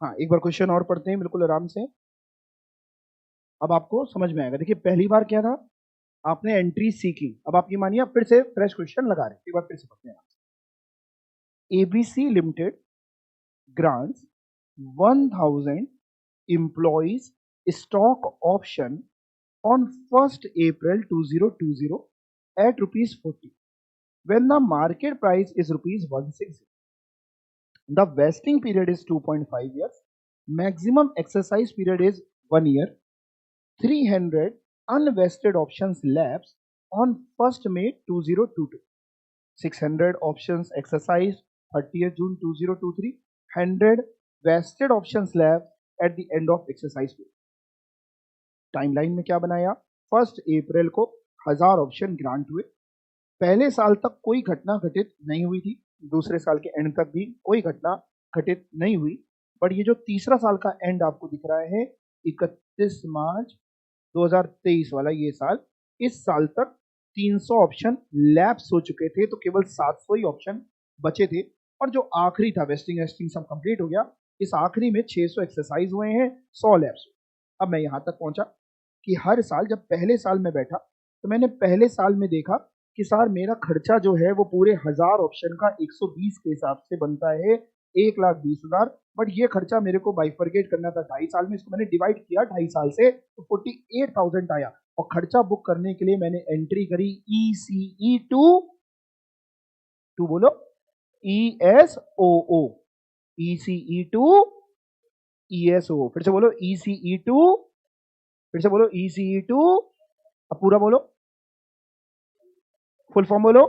हाँ, एक बार क्वेश्चन और पढ़ते हैं बिल्कुल आराम से, अब आपको समझ में आएगा। देखिए पहली बार क्या था, आपने एंट्री सीखी, अब आप ये मानिए आप फिर से फ्रेश क्वेश्चन लगा रहे हैं। एक बार फिर से पढ़ते हैं। ABC limited grants 1000 employees stock option on 1st April 2020 at rupees 40 when the market price is rupees 160. The vesting period is 2.5 years. Maximum exercise period is 1 year. 300 unvested options lapse on 1st May 2022. 600 options exercised 30th June 2023. 100 vested options lapse at the end of exercise period. Timeline में क्या बनाया, 1 अप्रैल को 1000 option grant हुए। पहले साल तक कोई घटना घटित नहीं हुई थी, दूसरे साल के एंड तक भी कोई घटना घटित नहीं हुई, बट ये जो तीसरा साल का एंड आपको दिख रहा है 31 मार्च 2023 वाला ये साल, इस साल तक 300 ऑप्शन लैप्स हो चुके थे, तो केवल 700 ही ऑप्शन बचे थे। और जो आखिरी था वेस्टिंग वेस्टिंग सब कंप्लीट हो गया, इस आखिरी में 600 एक्सरसाइज हुए हैं, 100 लैप्स। अब मैं यहां तक पहुंचा कि हर साल जब पहले साल में बैठा तो मैंने पहले साल में देखा कि सर मेरा खर्चा जो है वो पूरे 1000 ऑप्शन का 120 के हिसाब से बनता है 1,20,000, बट ये खर्चा मेरे को बाइफरगेट करना था 2.5 साल में, इसको मैंने डिवाइड किया 2.5 साल से, तो 48,000 आया। और खर्चा बुक करने के लिए मैंने एंट्री करी ECE टू बोलो ESOO, ECE टू ESO, फिर से बोलो ECE टू, फिर से बोलो ECE टू, अब पूरा बोलो, फुल फॉर्म बोलो।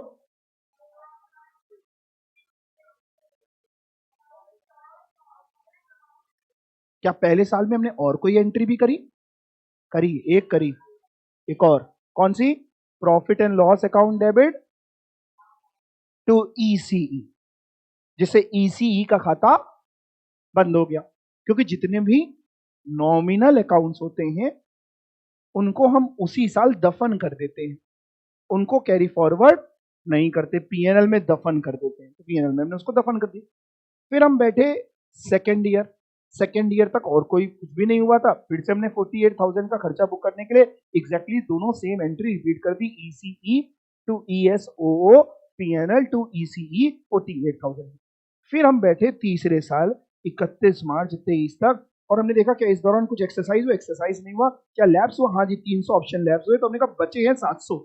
क्या पहले साल में हमने और कोई एंट्री भी करी? करी, एक करी, एक और, कौन सी? Profit and loss account debit to ECE, जिससे ECE का खाता बंद हो गया। क्योंकि जितने भी नॉमिनल अकाउंट्स होते हैं उनको हम उसी साल दफन कर देते हैं, उनको कैरी फॉरवर्ड नहीं करते, पीएनएल में दफन कर देते हैं, तो पीएनएल में हमने उसको दफन कर दिया। फिर हम बैठे सेकेंड ईयर तक और कोई कुछ भी नहीं हुआ था, फिर से हमने 48,000 का खर्चा बुक करने के लिए एग्जैक्टली दोनों सेम एंट्री रिपीट कर दी, ECE to ESOO, PNL to ECE 48,000। फिर हम बैठे तीसरे साल 31 मार्च 23 तक, और हमने देखा क्या इस दौरान कुछ एक्सरसाइज हुआ, एक्सरसाइज नहीं हुआ, क्या लैब्स हुआ? हाँ जी, 300 ऑप्शन लैब्स हुए, तो हमने कहा बचे हैं 700।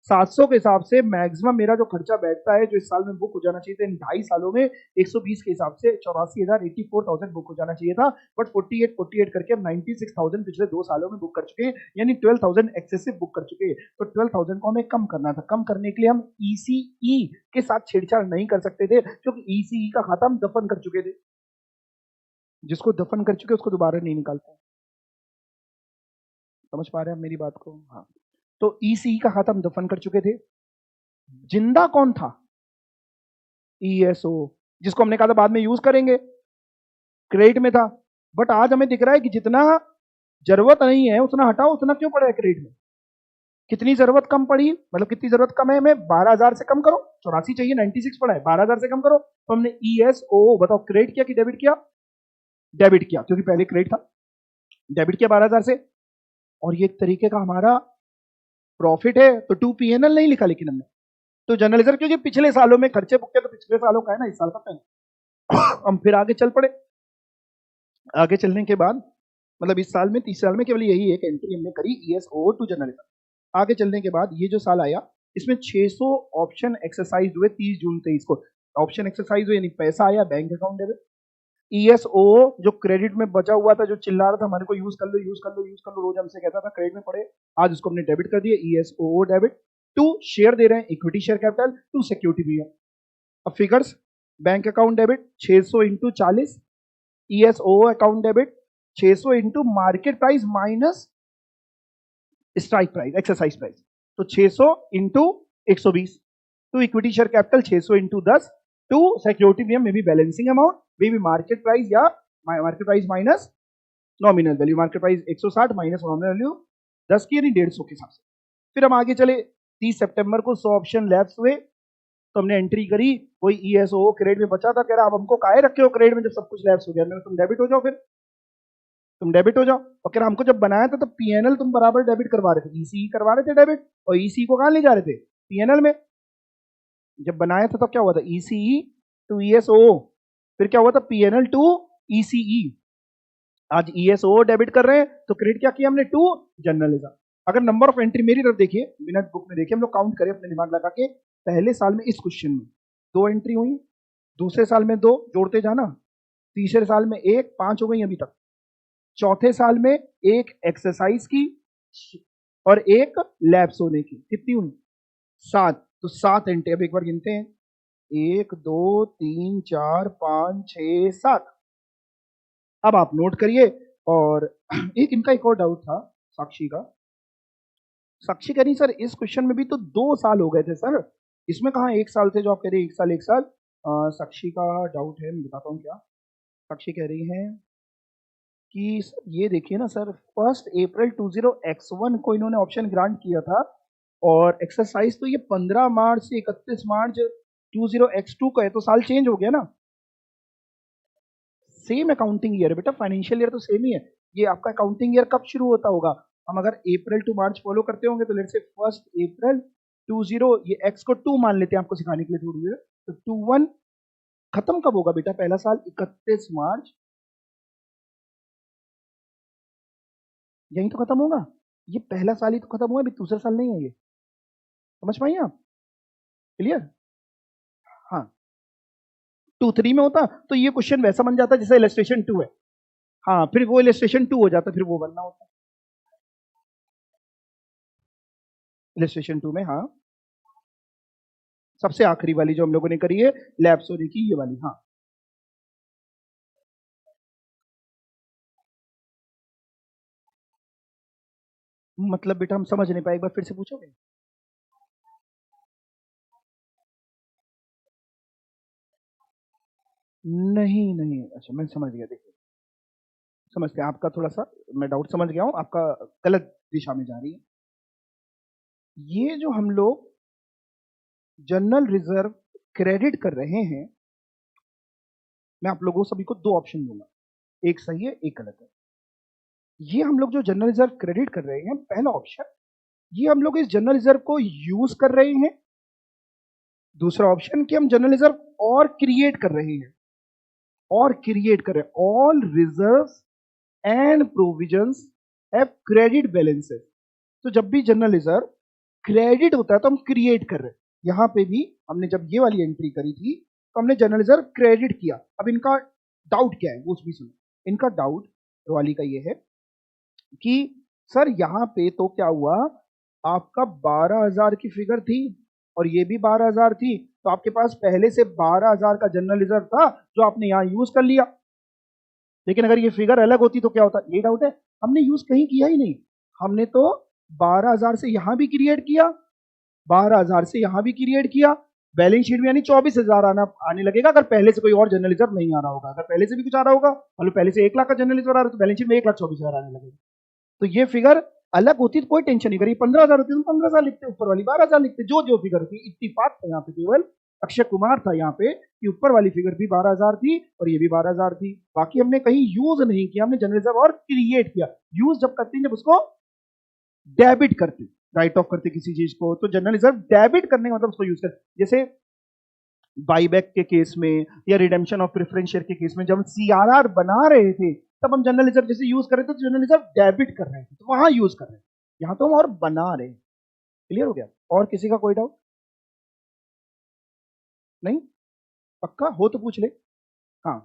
700 के हिसाब से मैक्सिमम मेरा जो खर्चा बैठता है जो इस साल में बुक हो जाना चाहिए था इन 2.5 सालों में 120 के हिसाब से 84,000 बुक हो जाना चाहिए था, बट 48 करके हम 96,000 पिछले 2 सालों में बुक कर चुके हैं, यानी 12,000 एक्सेसिव बुक कर चुके हैं। तो 12,000 को हमें कम करना था, कम करने के लिए हम ECE के साथ छेड़छाड़ नहीं कर सकते थे, क्योंकि ECE का खाता हम दफन कर चुके थे। जिसको दफन कर चुके उसको दोबारा नहीं निकालते। समझ पा रहे हैं मेरी बात को? हाँ, तो ECE का खाता हम दफन कर चुके थे। जिंदा कौन था? ESO, जिसको हमने कहा था बाद में यूज करेंगे, क्रेडिट में था, बट आज हमें दिख रहा है कि जितना जरूरत नहीं है उतना हटाओ, उतना क्यों पड़ा है क्रेडिट में? कितनी जरूरत कम पड़ी, मतलब कितनी जरूरत कम है हमें? 12,000 से कम करो, 84 चाहिए 96 पड़ा है, 12,000 से कम करो, तो हमने ESO बताओ क्रेडिट किया कि डेबिट किया? डेबिट किया, क्योंकि पहले क्रेडिट था, डेबिट किया 12,000 से। और ये एक तरीके का हमारा प्रॉफिट है, तो 2 PNL नहीं लिखा लेकिन हमने तो जर्नलिज्म, क्योंकि पिछले सालों में खर्चे बुक किए तो पिछले सालों का है ना, इस साल का पहले। हम फिर आगे चल पड़े। आगे चलने के बाद मतलब इस साल में, 30 साल में केवल यही एक एंट्री हमने करी ESO टू जर्नलिज्म। आगे चलने के बाद ये जो साल आया इसमें 600 ऑप्शन एक्सरसाइज हुए 30 जून 23 को। ऑप्शन एक्सरसाइज हुए यानी पैसा आया बैंक अकाउंट डेबिट। ESO जो क्रेडिट में बचा हुआ था, जो चिल्ला रहा था हमारे को यूज कर लो यूज कर लो यूज कर लो, रोज हमसे कहता था क्रेडिट में पड़े, आज उसको हमने डेबिट कर दिया, ESO डेबिट। टू शेयर दे रहे हैं, equity share capital, to security भी है। अब figures, bank account debit 600 into 40, ESO account debit 600 into market price minus strike price, exercise price, तो 600 into 120, to equity share capital 600 into 10, to security में भी balancing amount, may be market price या market price minus nominal value, market price 160 minus nominal value 10 की यानी 150 के हिसाब से। फिर हम आगे चले, 30 सितंबर को 100 ऑप्शन लैप्स हुए, तो हमने एंट्री करी, कोई ESO क्रेडिट में बचा था, कह रहा अब हमको काहे रखे हो क्रेडिट में जब सब कुछ लैप्स हो गया, मैंने तुम डेबिट हो जाओ, फिर तुम डेबिट हो जाओ। और कह रहा हमको जब बनाया था तो PNL तुम बराबर डेबिट करवा रहे थे, ECE करवा रहे थे डेबिट, और ECE को कहां ले जा रहे थे, PNL में। जब बनाया था तो क्या हुआ था, ECE टू ESO, फिर क्या हुआ था PNL टू ECE। आज ESO डेबिट कर रहे हैं तो क्रेडिट क्या किया हमने, टू जर्नलिज्म। अगर नंबर ऑफ एंट्री मेरी तरफ देखिए, बिना बुक में देखिए, हम लोग काउंट करें अपने दिमाग लगा के, पहले साल में इस क्वेश्चन में 2 एंट्री हुई, दूसरे साल में 2, जोड़ते जाना, तीसरे साल में 1, 5 हो गई अभी तक, चौथे साल में 1 एक्सरसाइज की और 1 लैप्स होने की, कितनी हुई, 7। तो 7 एंट्री, अब एक बार गिनते हैं, 1 2 3 4 5 6 7। अब आप नोट करिए। और एक इनका एक और डाउट था साक्षी का, साक्षी कह रही सर इस क्वेश्चन में भी तो 2 साल हो गए थे सर, इसमें कहाँ 1 साल थे जो आप कह रहे हैं 1 साल 1 साल। साक्षी का डाउट है, मैं बताता हूँ क्या। साक्षी कह रही है कि सर ये देखिए ना सर, 1 अप्रैल 20x1 को इन्होंने ऑप्शन ग्रांट किया था, और एक्सरसाइज तो ये 15 मार्च से 31 मार्च 20x2 का है, तो साल चेंज हो गया ना। सेम अकाउंटिंग ईयर बेटा, फाइनेंशियल ईयर तो सेम ही है। ये आपका अकाउंटिंग ईयर कब शुरू होता होगा, हम अगर अप्रैल टू मार्च फॉलो करते होंगे तो लेट्स से 1 अप्रैल 20, ये x को 2 मान लेते हैं आपको सिखाने के लिए थोड़ी देर, तो 21 खत्म कब होगा बेटा, पहला साल 31 मार्च, यही तो खत्म होगा, ये पहला साल ही तो खत्म हुआ, अभी दूसरा साल नहीं है ये, समझ पाइए आप, क्लियर। हाँ 2 3 में होता तो ये क्वेश्चन वैसा बन जाता जैसे इलस्ट्रेशन 2 है, हाँ फिर वो इलस्ट्रेशन 2 हो जाता, फिर वो बनना होता इलस्ट्रेशन 2 में। हाँ सबसे आखिरी वाली जो हम लोगों ने करी है लैब्स होने की, ये वाली। हाँ मतलब बेटा हम समझ नहीं पाए, एक बार फिर से पूछोगे। नहीं नहीं, अच्छा मैं समझ गया, देखिए समझते हैं आपका, थोड़ा सा मैं डाउट समझ गया हूं आपका, गलत दिशा में जा रही है। ये जो हम लोग जनरल रिजर्व क्रेडिट कर रहे हैं, मैं आप लोगों सभी को 2 ऑप्शन दूंगा, एक सही है एक गलत है। ये हम लोग जो जनरल रिजर्व क्रेडिट कर रहे हैं, पहला ऑप्शन, ये हम लोग इस जनरल रिजर्व को यूज कर रहे हैं। दूसरा ऑप्शन कि हम जनरल रिजर्व और क्रिएट कर रहे हैं, और क्रिएट कर रहे हैं, all reserves and provisions have credit balances. तो जब भी जनरल रिजर्व क्रेडिट होता है तो हम क्रिएट कर रहे हैं। यहां पे भी हमने जब ये वाली एंट्री करी थी तो हमने जनरल रिजर्व क्रेडिट किया। अब इनका डाउट क्या है वो भी सुनो। इनका डाउट वाली का ये है कि सर यहां पे तो क्या हुआ, आपका 12,000 की फिगर थी और ये भी 12,000 थी, तो आपके पास पहले से 12,000 का जनरल रिजर्व था जो आपने यहां यूज कर लिया। लेकिन अगर ये फिगर अलग होती तो क्या होता, ये डाउट है। हमने यूज कहीं किया ही नहीं, हमने तो 12,000 से यहां भी क्रिएट किया, 12,000 से यहां भी क्रिएट किया, बैलेंस शीट में यानी 24,000 आने लगेगा अगर पहले से कोई और जनरल रिजर्व नहीं आ रहा होगा। अगर पहले से भी कुछ आ रहा होगा, मतलब पहले से 1 लाख का जनरल रिजर्व आ रहा है तो बैलेंस शीट में 1,24,000 आने लगेगा। तो ये फिगर अलग होती तो कोई टेंशन नहीं करी, 15,000 होती तो 15,000 लिखते, ऊपर वाली 12,000 लिखते, जो जो फिगर थी। इत्तेफाक था यहाँ पे, केवल अक्षय कुमार था यहाँ पे कि ऊपर वाली फिगर भी 12,000 थी और ये भी 12,000 थी। बाकी हमने कहीं यूज नहीं किया, हमने जनरल रिजर्व और क्रिएट किया। यूज जब करते हैं जब उसको डेबिट करते, राइट ऑफ करते किसी चीज को, तो जनरल रिजर्व डेबिट करने का मतलब उसको यूज कर, जैसे बाईबैक के केस में या रिडेम्पशन ऑफ प्रेफरेंस शेयर के केस में जब हम सीआरआर बना रहे थे तब हम जनरल रिजर्व जैसे यूज कर रहे थे, तो जनरल रिजर्व डेबिट कर रहे थे, तो वहां यूज कर रहे हैं। यहां तो हम और बना रहे हैं। क्लियर हो गया। और किसी का कोई डाउट नहीं, पक्का हो तो पूछ ले। हाँ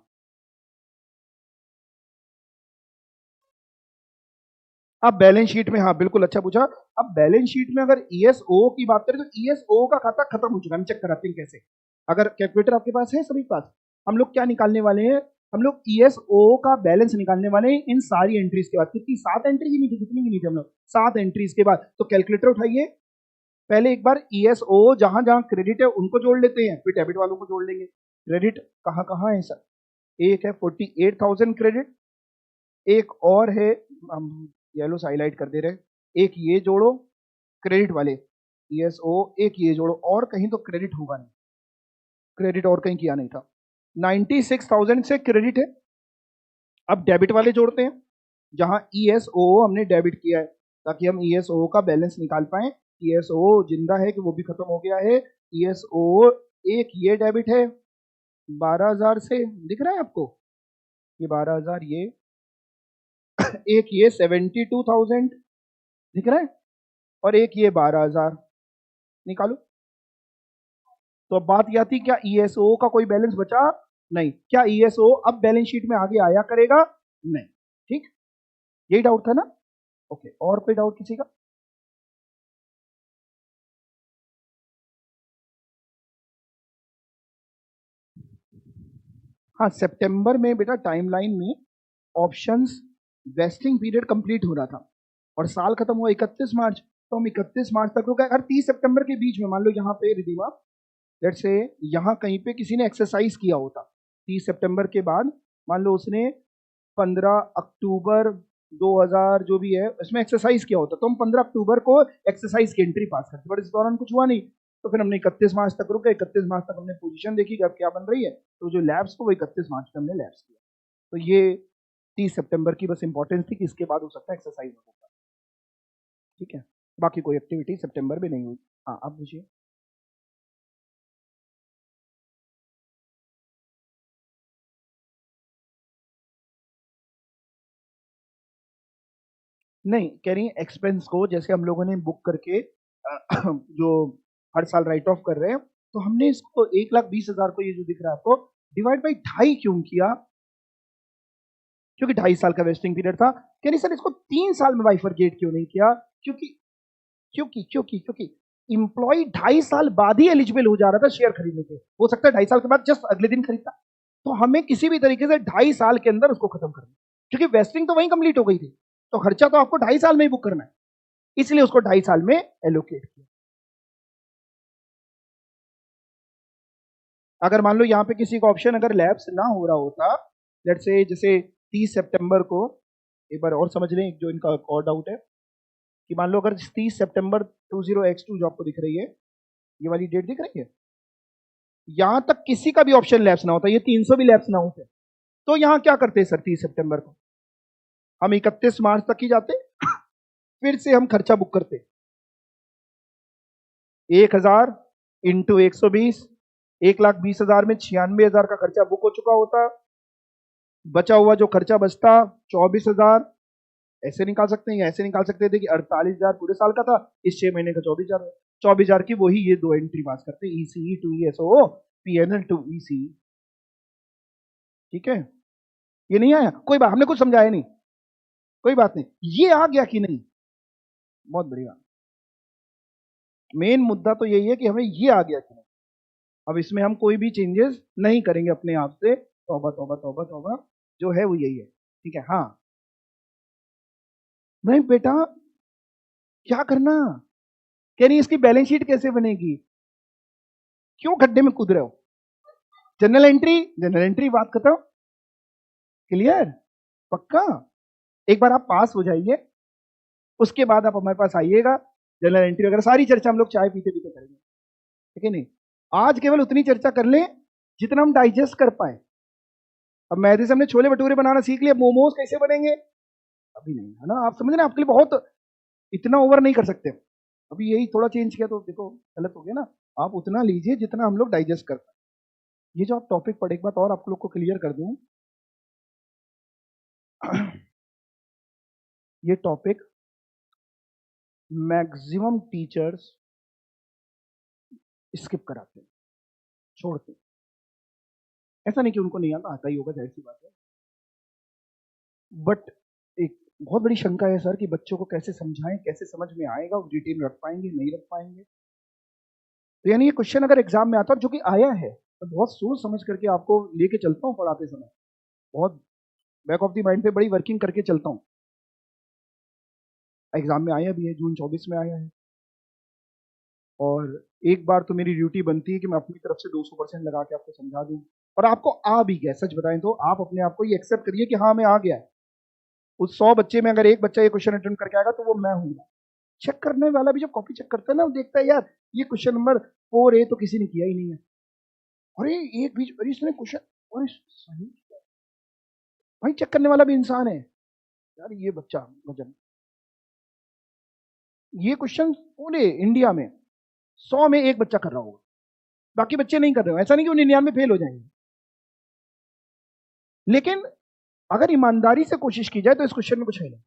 अब बैलेंस शीट में, हाँ बिल्कुल अच्छा पूछा। अब बैलेंस शीट में अगर ईएसओ की बात करें तो ईएसओ का खाता खत्म हो चुका है, हम चेक कराते हैं कैसे। अगर कैलकुलेटर आपके पास है, सभी के पास, हम लोग क्या निकालने वाले हैं, हम लोग ईएसओ का बैलेंस निकालने वाले हैं इन सारी एंट्रीज के बाद। कितनी, 7 एंट्री की नहीं थी, कितनी की नहीं थी हम लोग, 7 एंट्रीज के बाद। तो कैलकुलेटर उठाइए, पहले एक बार ईएसओ जहां जहां क्रेडिट है उनको जोड़ लेते हैं, फिर डेबिट वालों को जोड़ लेंगे। क्रेडिट कहाँ कहाँ है सर, एक है 48,000 क्रेडिट, एक और है, हम येलो से हाईलाइट कर दे रहे हैं, एक ये जोड़ो क्रेडिट वाले ईएसओ, एक ये जोड़ो, और कहीं तो क्रेडिट होगा नहीं, क्रेडिट और कहीं किया नहीं था। 96,000 से क्रेडिट है। अब डेबिट वाले जोड़ते हैं, जहां ईएसओ हमने डेबिट किया है, ताकि हम ईएसओ का बैलेंस निकाल पाए। ईएसओ जिंदा है कि वो भी खत्म हो गया है। ईएसओ एक ये डेबिट है 12,000 से, दिख रहा है आपको, ये 12,000, ये एक ये 72,000 दिख रहा है, और एक ये 12,000, निकालो। तो अब बात यह थी, क्या ईएसओ का कोई बैलेंस बचा? नहीं। क्या ईएसओ अब बैलेंस शीट में आगे आया करेगा? नहीं। ठीक, यही डाउट था ना? ओके, और कोई डाउट किसी का? हाँ, सितंबर में बेटा टाइमलाइन में ऑप्शंस वेस्टिंग पीरियड कंप्लीट हो रहा था, और साल खत्म हुआ 31 मार्च, तो हम 31 मार्च तक रुके। अगर 30 सितंबर के बीच में मान लो यहाँ पे रिदीमा, लेट से यहाँ कहीं पे किसी ने एक्सरसाइज किया होता 30 सितंबर के बाद, मान लो उसने 15 अक्टूबर 2000 जो भी है इसमें एक्सरसाइज किया होता, तो हम 15 अक्टूबर को एक्सरसाइज की एंट्री पास करते, बट इस दौरान कुछ हुआ नहीं, तो फिर हमने 31 मार्च तक रुके। 31 मार्च तक हमने पोजीशन देखी कि अब क्या बन रही है, तो जो लैब्स को वो 31 मार्च तक हमने लैब्स किया। तो ये 30 सितंबर की बस इंपॉर्टेंस थी कि इसके बाद हो सकता है एक्सरसाइज होगा। ठीक है, बाकी कोई एक्टिविटी सितंबर में नहीं हुई। हाँ, अब पूछिए। नहीं, कह रही है एक्सपेंस को जैसे हम लोगों ने बुक करके जो हर साल राइट ऑफ कर रहे हैं, तो हमने इसको 1,20,000 को, ये जो दिख रहा है आपको, डिवाइड बाई 2.5 क्यों किया? क्योंकि 2.5 साल का वेस्टिंग पीरियड था। कह रही सर इसको 3 साल में बाइफरकेट क्यों नहीं किया? क्योंकि क्योंकि क्योंकि क्योंकि इंप्लॉय 2.5 साल बाद ही एलिजिबल हो जा रहा था शेयर खरीदने के, हो सकता है 2.5 साल के बाद जस्ट अगले दिन खरीदता। तो हमें किसी भी तरीके से 2.5 साल के अंदर उसको खत्म करना, क्योंकि वेस्टिंग तो वहीं कंप्लीट हो गई थी, तो खर्चा तो आपको 2.5 साल में ही बुक करना है, इसलिए उसको 2.5 साल में एलोकेट किया। अगर मान लो यहाँ पे किसी का ऑप्शन अगर लैप्स ना हो रहा होता, लेट्स से जैसे 30 सितंबर को, एक बार और समझ लें जो इनका और डाउट है, कि मान लो अगर 30 सितंबर 20x2 जो आपको दिख रही है, ये वाली डेट दिख रही है, यहां तक किसी का भी ऑप्शन लैप्स ना होता, ये 300 भी लैप्स ना होते, तो यहां क्या करते सर? 30 सितंबर को हम 31 मार्च तक ही जाते, फिर से हम खर्चा बुक करते, 1,000 इंटू 120, 1,20,000 में 96,000 का खर्चा बुक हो चुका होता। बचा हुआ जो खर्चा बचता 24,000, ऐसे निकाल सकते हैं, या ऐसे निकाल सकते थे कि 48,000 पूरे साल का था, इस 6 महीने का 24,000, 24,000 की वही ये दो एंट्री पास करते, ECE to ESO, PNL to ECE. ठीक है, ये नहीं आया, कोई बात, हमने कुछ समझाया नहीं, कोई बात नहीं, ये आ गया कि नहीं? बहुत बढ़िया। मेन मुद्दा तो यही है कि हमें ये आ गया कि नहीं। अब इसमें हम कोई भी चेंजेस नहीं करेंगे अपने आप से, तौबा तौबा तौबा तौबा, जो है वो यही है। ठीक है, हाँ नहीं बेटा, क्या करना? कह रही इसकी बैलेंस शीट कैसे बनेगी? क्यों गड्ढे में कूद रहे हो? जनरल एंट्री, जनरल एंट्री, बात खत्म, क्लियर, पक्का। एक बार आप पास हो जाइए, उसके बाद आप हमारे पास आइएगा, जनरल एंट्री वगैरह सारी चर्चा हम लोग चाय पीते पीते करेंगे, ठीक है नहीं? आज केवल उतनी चर्चा कर लें जितना हम डाइजेस्ट कर पाए। अब मैदे से हमने छोले भटूरे बनाना सीख लिया, मोमोज कैसे बनेंगे अभी नहीं, है ना? आप समझ रहे हैं, आपके लिए बहुत इतना ओवर नहीं कर सकते। अभी यही थोड़ा चेंज किया तो देखो गलत हो गया ना। आप उतना लीजिए जितना हम लोग डाइजेस्ट कर पाए। ये जो आप टॉपिक पढ़े, एक बात और आप लोग को क्लियर कर दूं, ये टॉपिक मैक्सिमम टीचर्स स्किप कराते हैं, छोड़ते हैं। ऐसा नहीं कि उनको नहीं आता, आता ही होगा, जाहिर सी बात है, बट एक बहुत बड़ी शंका है सर कि बच्चों को कैसे समझाएं, कैसे समझ में आएगा, रिटेन रख पाएंगे नहीं रख पाएंगे। तो यानी ये क्वेश्चन अगर एग्जाम में आता है जो कि आया है तो बहुत सोच समझ करके आपको लेके चलता हूँ पढ़ाते समय, बहुत बैक ऑफ द माइंड पे बड़ी वर्किंग करके चलता हूँ। एग्जाम में आया भी है, जून 24 में आया है, और एक बार तो मेरी ड्यूटी बनती है कि मैं अपनी तरफ से 200% लगा के आपको समझा दूं, और आपको आ भी गया। सच बताएं तो आप अपने आप को ये एक्सेप्ट करिए कि हाँ मैं आ गया। उस 100 बच्चे में अगर एक बच्चा ये क्वेश्चन अटेम्प्ट करके आएगा तो वो मैं हूँ। चेक करने वाला भी जब कॉपी चेक करता है ना, वो देखता है यार ये क्वेश्चन नंबर 4A तो किसी ने किया ही नहीं है, अरे एक बीच अरे इसने क्वेश्चन, अरे सही, भाई चेक करने वाला भी इंसान है यार, ये बच्चा गजब। ये क्वेश्चन पूरे इंडिया में 100 में एक बच्चा कर रहा होगा, बाकी बच्चे नहीं कर रहे हो। ऐसा नहीं कि वो 99 फेल हो जाएंगे, लेकिन अगर ईमानदारी से कोशिश की जाए तो इस क्वेश्चन में कुछ है नहीं।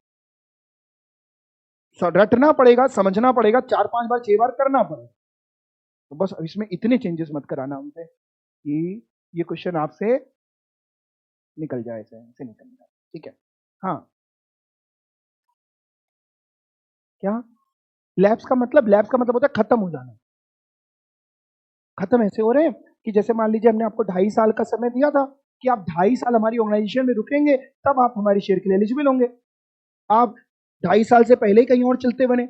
रटना पड़ेगा, समझना पड़ेगा, 4-5 बार 6 बार करना पड़ेगा। तो बस इसमें इतने चेंजेस मत कराना हमसे कि ये क्वेश्चन आपसे निकल जाए, ऐसे निकल जाए। ठीक है, हाँ क्या लैब्स का मतलब होता है खत्म हो जाना। खत्म ऐसे हो रहे हैं कि जैसे मान लीजिए हमने आपको 2.5 साल का समय दिया था कि आप 2.5 साल हमारी ऑर्गेनाइजेशन में रुकेंगे तब आप हमारे शेयर के लिए एलिजिबल होंगे। आप 2.5 साल से पहले ही कहीं और चलते बने,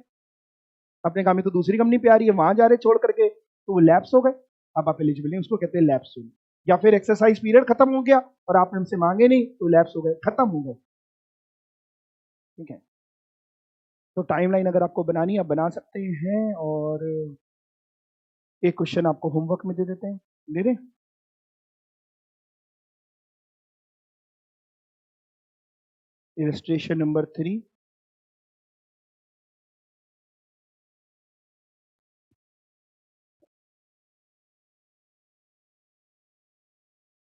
अपने काम में तो दूसरी कंपनी पे आ रही है, वहां जा रहे छोड़ करके, तो वो लैप्स हो गए। अब आप एलिजिबल नहीं, उसको कहते हैं लैप्स। या फिर एक्सरसाइज पीरियड खत्म हो गया और आपने हमसे मांगे नहीं तो लैप्स हो गए, खत्म हो गए। ठीक है, तो टाइमलाइन अगर आपको बनानी आप बना सकते हैं, और एक क्वेश्चन आपको होमवर्क में दे देते हैं, दे दें? इलस्ट्रेशन नंबर 3,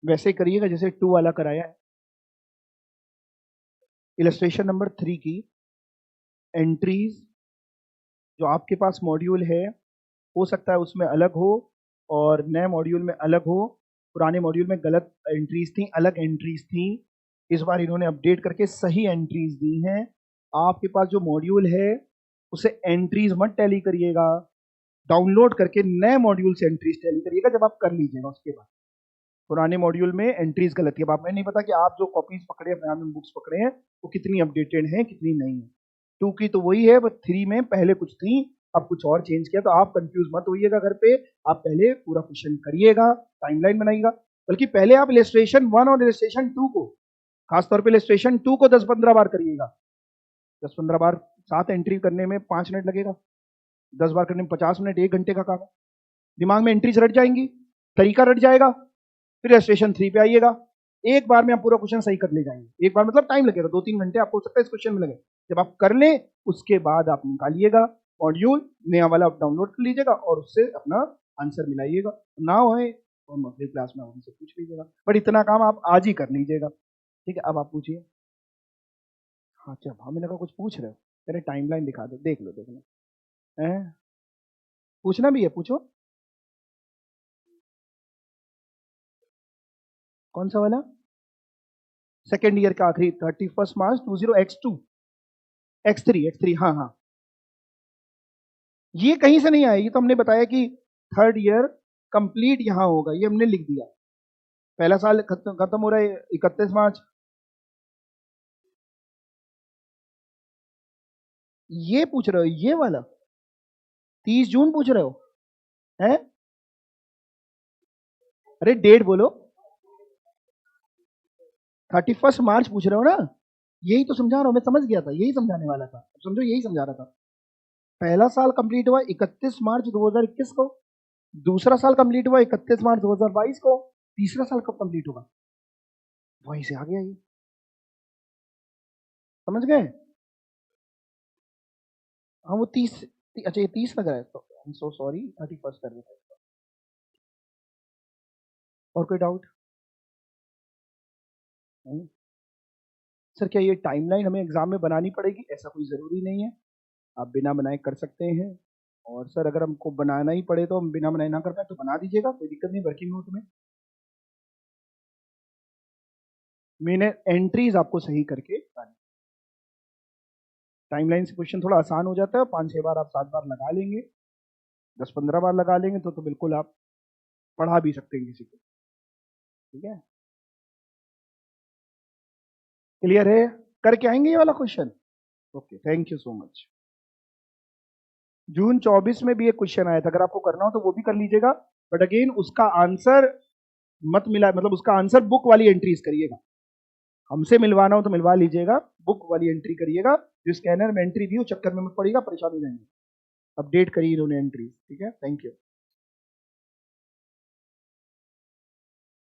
वैसे करिएगा जैसे 2 वाला कराया है। इलस्ट्रेशन नंबर 3 की एंट्रीज जो आपके पास मॉड्यूल है, हो सकता है उसमें अलग हो और नए मॉड्यूल में अलग हो। पुराने मॉड्यूल में गलत एंट्रीज थी, अलग एंट्रीज थी, इस बार इन्होंने अपडेट करके सही एंट्रीज दी हैं। आपके पास जो मॉड्यूल है उसे एंट्रीज मत टैली करिएगा, डाउनलोड करके नए मॉड्यूल से एंट्रीज टैली करिएगा जब आप कर लीजिएगा। उसके बाद पुराने मॉड्यूल में एंट्रीज गलत है। अब आपको नहीं पता कि आप जो कॉपीज पकड़े हैं, बुक्स पकड़े हैं, वो कितनी अपडेटेड हैं कितनी नहीं है। 2 की तो वही है, बस 3 में पहले कुछ थी अब कुछ और चेंज किया, तो आप कंफ्यूज मत होइएगा। घर पे आप पहले पूरा क्वेश्चन करिएगा, टाइमलाइन बनाइएगा, बल्कि पहले आप इलस्ट्रेशन 1 और इलस्ट्रेशन 2 को, खासतौर पे इलस्ट्रेशन 2 को 10-15 बार करिएगा। 10-15 बार, 7 एंट्री करने में 5 मिनट लगेगा, 10 बार करने में 50 मिनट, 1 घंटे का काम है। दिमाग में एंट्रीज रट जाएंगी, तरीका रट जाएगा, फिर इलस्ट्रेशन 3 पे आइएगा, एक बार में आप पूरा क्वेश्चन सही कर ले जाएंगे। एक बार मतलब टाइम लगेगा, 2-3 घंटे आपको हो सकता है इस क्वेश्चन में लगे। जब आप कर लें उसके बाद आप निकालिएगा मॉड्यूल, नया वाला आप डाउनलोड कर लीजिएगा और उससे अपना आंसर मिलाइएगा। ना होए तो हम अगली क्लास में उनसे पूछ लीजिएगा, बट इतना काम आप आज ही कर लीजिएगा। ठीक है, अब आप पूछिए। हाँ अच्छा, हमें लगा कुछ पूछ रहे हो, तेरे टाइमलाइन दिखा दो, देख लो देख लो। हैं? पूछना भी है, पूछो। कौन सा वाला? सेकेंड ईयर का आखिरी 31 मार्च 20 X3, हाँ हाँ। ये कहीं से नहीं आया, ये तो हमने बताया कि थर्ड ईयर कंप्लीट यहां होगा, ये हमने लिख दिया। पहला साल खत्म हो रहा है 31 मार्च। ये पूछ रहे हो ये वाला 30 जून पूछ रहे हो? हैं? अरे डेट बोलो, 31 मार्च पूछ रहे हो ना? यही तो समझा रहा हूं, मैं समझ गया था, यही समझाने वाला था, समझो यही समझा रहा था। पहला साल कंप्लीट हुआ 31 मार्च 2021 को, दूसरा साल कंप्लीट हुआ 31 मार्च 2022 को, तीसरा साल कब कंप्लीट होगा? वहीं से आ गया ये, समझ गए? हाँ वो 30, अच्छा ये 30 लग रहा है, तो आई एम सो सॉरी, 31 कर देता है। और कोई डाउट? सर क्या ये टाइमलाइन हमें एग्जाम में बनानी पड़ेगी? ऐसा कोई ज़रूरी नहीं है, आप बिना बनाए कर सकते हैं। और सर अगर हमको बनाना ही पड़े तो हम बिना बनाए ना कर पाए तो बना दीजिएगा, कोई दिक्कत नहीं, वर्किंग नोट में। मैंने एंट्रीज आपको सही करके टाइमलाइन से क्वेश्चन थोड़ा आसान हो जाता है, 5-6 बार आप 7 बार लगा लेंगे, 10-15 बार लगा लेंगे तो बिल्कुल आप पढ़ा भी सकते हैं किसी को। ठीक है, क्लियर है? करके आएंगे ये वाला question. Okay, thank you so much. जून 24 में भी एक क्वेश्चन आया था, अगर आपको करना हो तो वो भी कर लीजिएगा, बट अगेन उसका आंसर मत मिला, मतलब उसका आंसर बुक वाली एंट्रीज करिएगा। हमसे मिलवाना हो तो मिलवा लीजिएगा, बुक वाली एंट्री करिएगा। जो स्कैनर में एंट्री दी उस चक्कर में मत पड़िएगा, परेशान हो जाएंगे। अपडेट करिए इन्होंने एंट्री। ठीक है, थैंक यू।